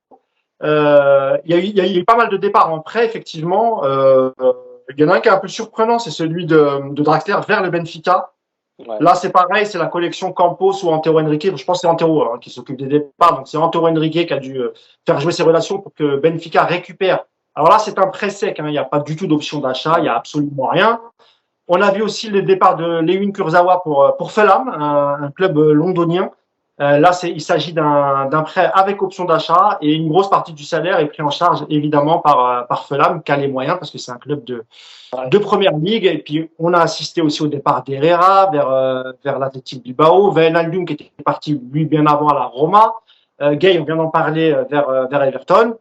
Speaker 1: il y a eu pas mal de départs en prêt, effectivement. Il y en a un qui est un peu surprenant, c'est celui de Draxler vers le Benfica. Ouais. Là, c'est pareil, c'est la collection Campos ou Antero Henrique. Je pense que c'est Antero qui s'occupe des départs. Donc, c'est Antero Henrique qui a dû faire jouer ses relations pour que Benfica récupère. Alors là, c'est un prêt sec. Il n'y a pas du tout d'option d'achat. Il n'y a absolument rien. On a vu aussi le départ de Lewin Kurzawa pour Fulham, un club londonien. Là, il s'agit d'un prêt avec option d'achat et une grosse partie du salaire est pris en charge évidemment par Fulham, qui a les moyens parce que c'est un club de première ligue. Et puis, on a assisté aussi au départ d'Herrera vers l'Athletic Bilbao, Wijnaldum qui était parti lui bien avant à la Roma, Gay, on vient d'en parler vers Everton.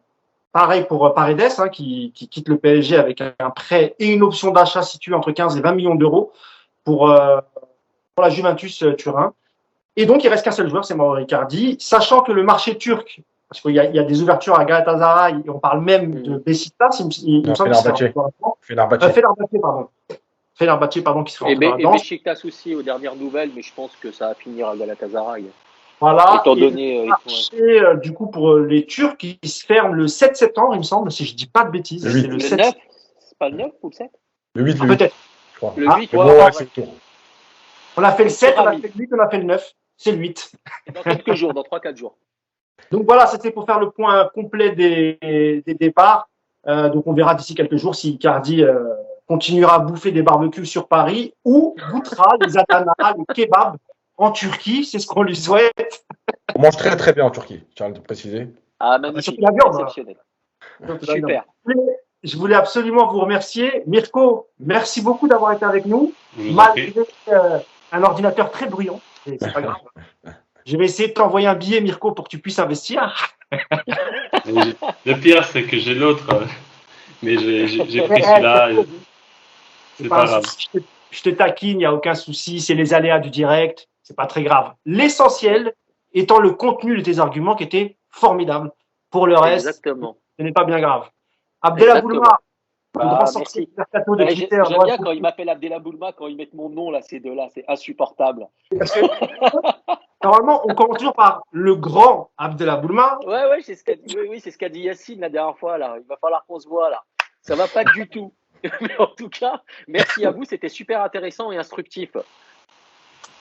Speaker 1: Pareil pour Paredes qui quitte le PSG avec un prêt et une option d'achat située entre 15 et 20 millions d'euros pour la Juventus Turin. Et donc, il reste qu'un seul joueur, c'est Mauro Icardi, sachant que le marché turc, parce qu'il y a des ouvertures à Galatasaray, et on parle même de Beşiktaş, il me semble que c'est Fenerbahçe, pardon, qui sera
Speaker 3: en train de danse. Et Beşiktaş aussi aux dernières nouvelles, mais je pense que ça va finir à Galatasaray.
Speaker 1: Voilà. Étant donné, le marché, du coup, pour les Turcs, il se ferme le 7 septembre, il me semble, si je dis pas de bêtises.
Speaker 3: Le 9, c'est pas le 9 ou le 7?
Speaker 4: Le 8,
Speaker 1: peut-être.
Speaker 3: Le 8,
Speaker 1: on a fait le 7, on a fait le 8, on a fait le 9. C'est le 8.
Speaker 3: Dans quelques jours, dans 3-4 jours.
Speaker 1: Donc voilà, c'était pour faire le point complet des départs. Donc on verra d'ici quelques jours si Icardi continuera à bouffer des barbecues sur Paris ou goûtera les Adana, les kebabs en Turquie. C'est ce qu'on lui souhaite.
Speaker 4: On mange très très bien en Turquie, je tiens à le préciser.
Speaker 3: Ah, magnifique. Exceptionnel. Super.
Speaker 1: Je voulais absolument vous remercier. Mirko, merci beaucoup d'avoir été avec nous. Malgré un ordinateur très bruyant. C'est pas grave. Je vais essayer de t'envoyer un billet, Mirko, pour que tu puisses investir.
Speaker 2: Le pire, c'est que j'ai l'autre, mais j'ai pris celui-là.
Speaker 1: C'est pas grave. Je te taquine, il n'y a aucun souci. C'est les aléas du direct. C'est pas très grave. L'essentiel étant le contenu de tes arguments qui était formidable. Pour le reste, ce n'est pas bien grave. Abdallah Boulma, Le grand
Speaker 3: Ah,
Speaker 1: sorcier
Speaker 3: merci.
Speaker 1: du mercato de
Speaker 3: Ouais,
Speaker 1: Twitter.
Speaker 3: j'aime bien quand ils m'appellent Abdelaboulma, quand ils mettent mon nom, là, ces deux-là, c'est insupportable.
Speaker 1: Parce que normalement, on commence toujours par le grand Abdelaboulma.
Speaker 3: Ouais, c'est ce qu'a dit, oui, c'est ce qu'a dit Yacine la dernière fois, là. Il va falloir qu'on se voit, là. Ça va pas du tout. Mais en tout cas, merci à vous, c'était super intéressant et instructif.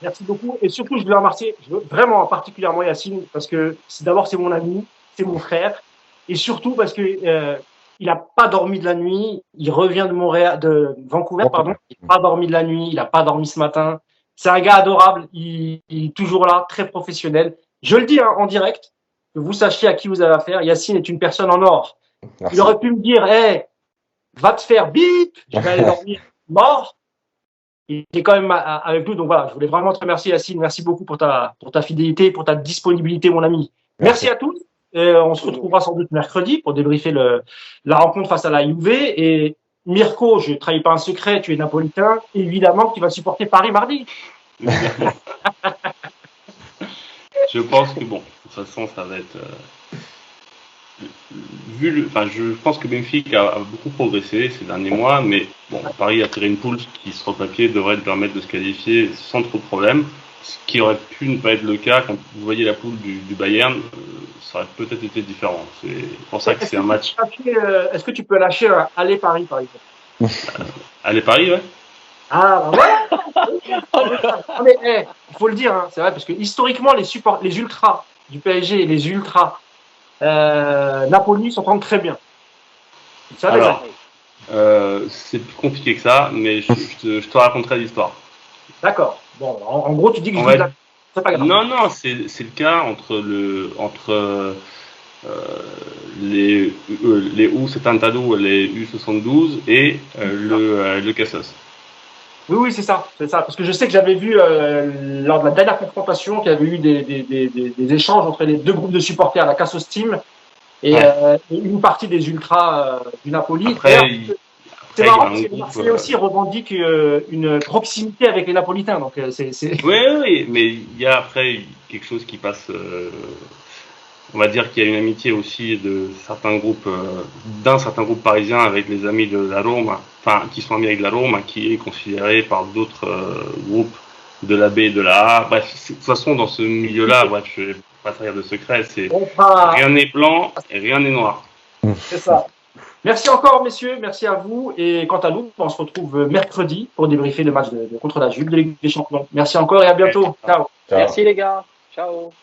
Speaker 1: Merci beaucoup. Et surtout, je veux remercier vraiment particulièrement Yacine, parce que d'abord, c'est mon ami, c'est mon frère. Et surtout parce que il n'a pas dormi de la nuit. Il revient de Vancouver, pardon. Il n'a pas dormi de la nuit. Il n'a pas dormi ce matin. C'est un gars adorable. Il est toujours là, très professionnel. Je le dis en direct, que vous sachiez à qui vous avez affaire. Yacine est une personne en or.
Speaker 4: Merci.
Speaker 1: Il aurait pu me dire, hey, va te faire bip, je vais aller dormir mort. Il est quand même avec nous. Donc voilà, je voulais vraiment te remercier, Yacine. Merci beaucoup pour ta fidélité, pour ta disponibilité, mon ami. Merci à tous. Et on se retrouvera sans doute mercredi pour débriefer la rencontre face à la Juve. Et Mirko, je ne trahis pas un secret, tu es napolitain. Évidemment que tu vas supporter Paris mardi.
Speaker 2: Je pense que bon, de toute façon, ça va être. Je pense que Benfica a beaucoup progressé ces derniers mois, mais bon, Paris a tiré une poule qui, sur le papier, devrait lui permettre de se qualifier sans trop de problèmes, ce qui aurait pu ne pas être le cas quand vous voyez la poule du Bayern, ça aurait peut-être été différent. C'est pour ça que c'est un match.
Speaker 1: Est-ce que tu peux lâcher aller Paris, par exemple?
Speaker 2: Allez Paris, ouais.
Speaker 1: Ah, bah voilà. Mais il faut le dire, hein, c'est vrai, parce que historiquement, les ultras du PSG et les ultras Napoli s'entendent très bien. Ça,
Speaker 2: alors, c'est plus compliqué que ça, mais je te raconterai l'histoire.
Speaker 1: D'accord. Bon, en gros, tu dis que c'est pas grave.
Speaker 2: Non, c'est le cas entre les U72, les U72 et le Cassos.
Speaker 1: Oui, c'est ça. Parce que je sais que j'avais vu lors de la dernière confrontation qu'il y avait eu des échanges entre les deux groupes de supporters, la Cassos Team et une partie des ultras du Napoli. C'est marrant parce que les Marseillais aussi revendiquent une proximité avec les Napolitains. Donc
Speaker 2: Oui, mais il y a après quelque chose qui passe. On va dire qu'il y a une amitié aussi de certains groupes, d'un certain groupe parisien avec les amis de la Roma, enfin qui sont amis avec la Roma, qui est considéré par d'autres groupes de la B et de la A. Bref, de toute façon dans ce milieu-là, bref, je vais pas trahir de secret, c'est rien n'est blanc et rien n'est noir.
Speaker 1: C'est ça. Merci encore, messieurs. Merci à vous. Et quant à nous, on se retrouve mercredi pour débriefer le match contre la Juve de Ligue des Champions. Merci encore et à bientôt. Ciao.
Speaker 3: Merci les gars. Ciao.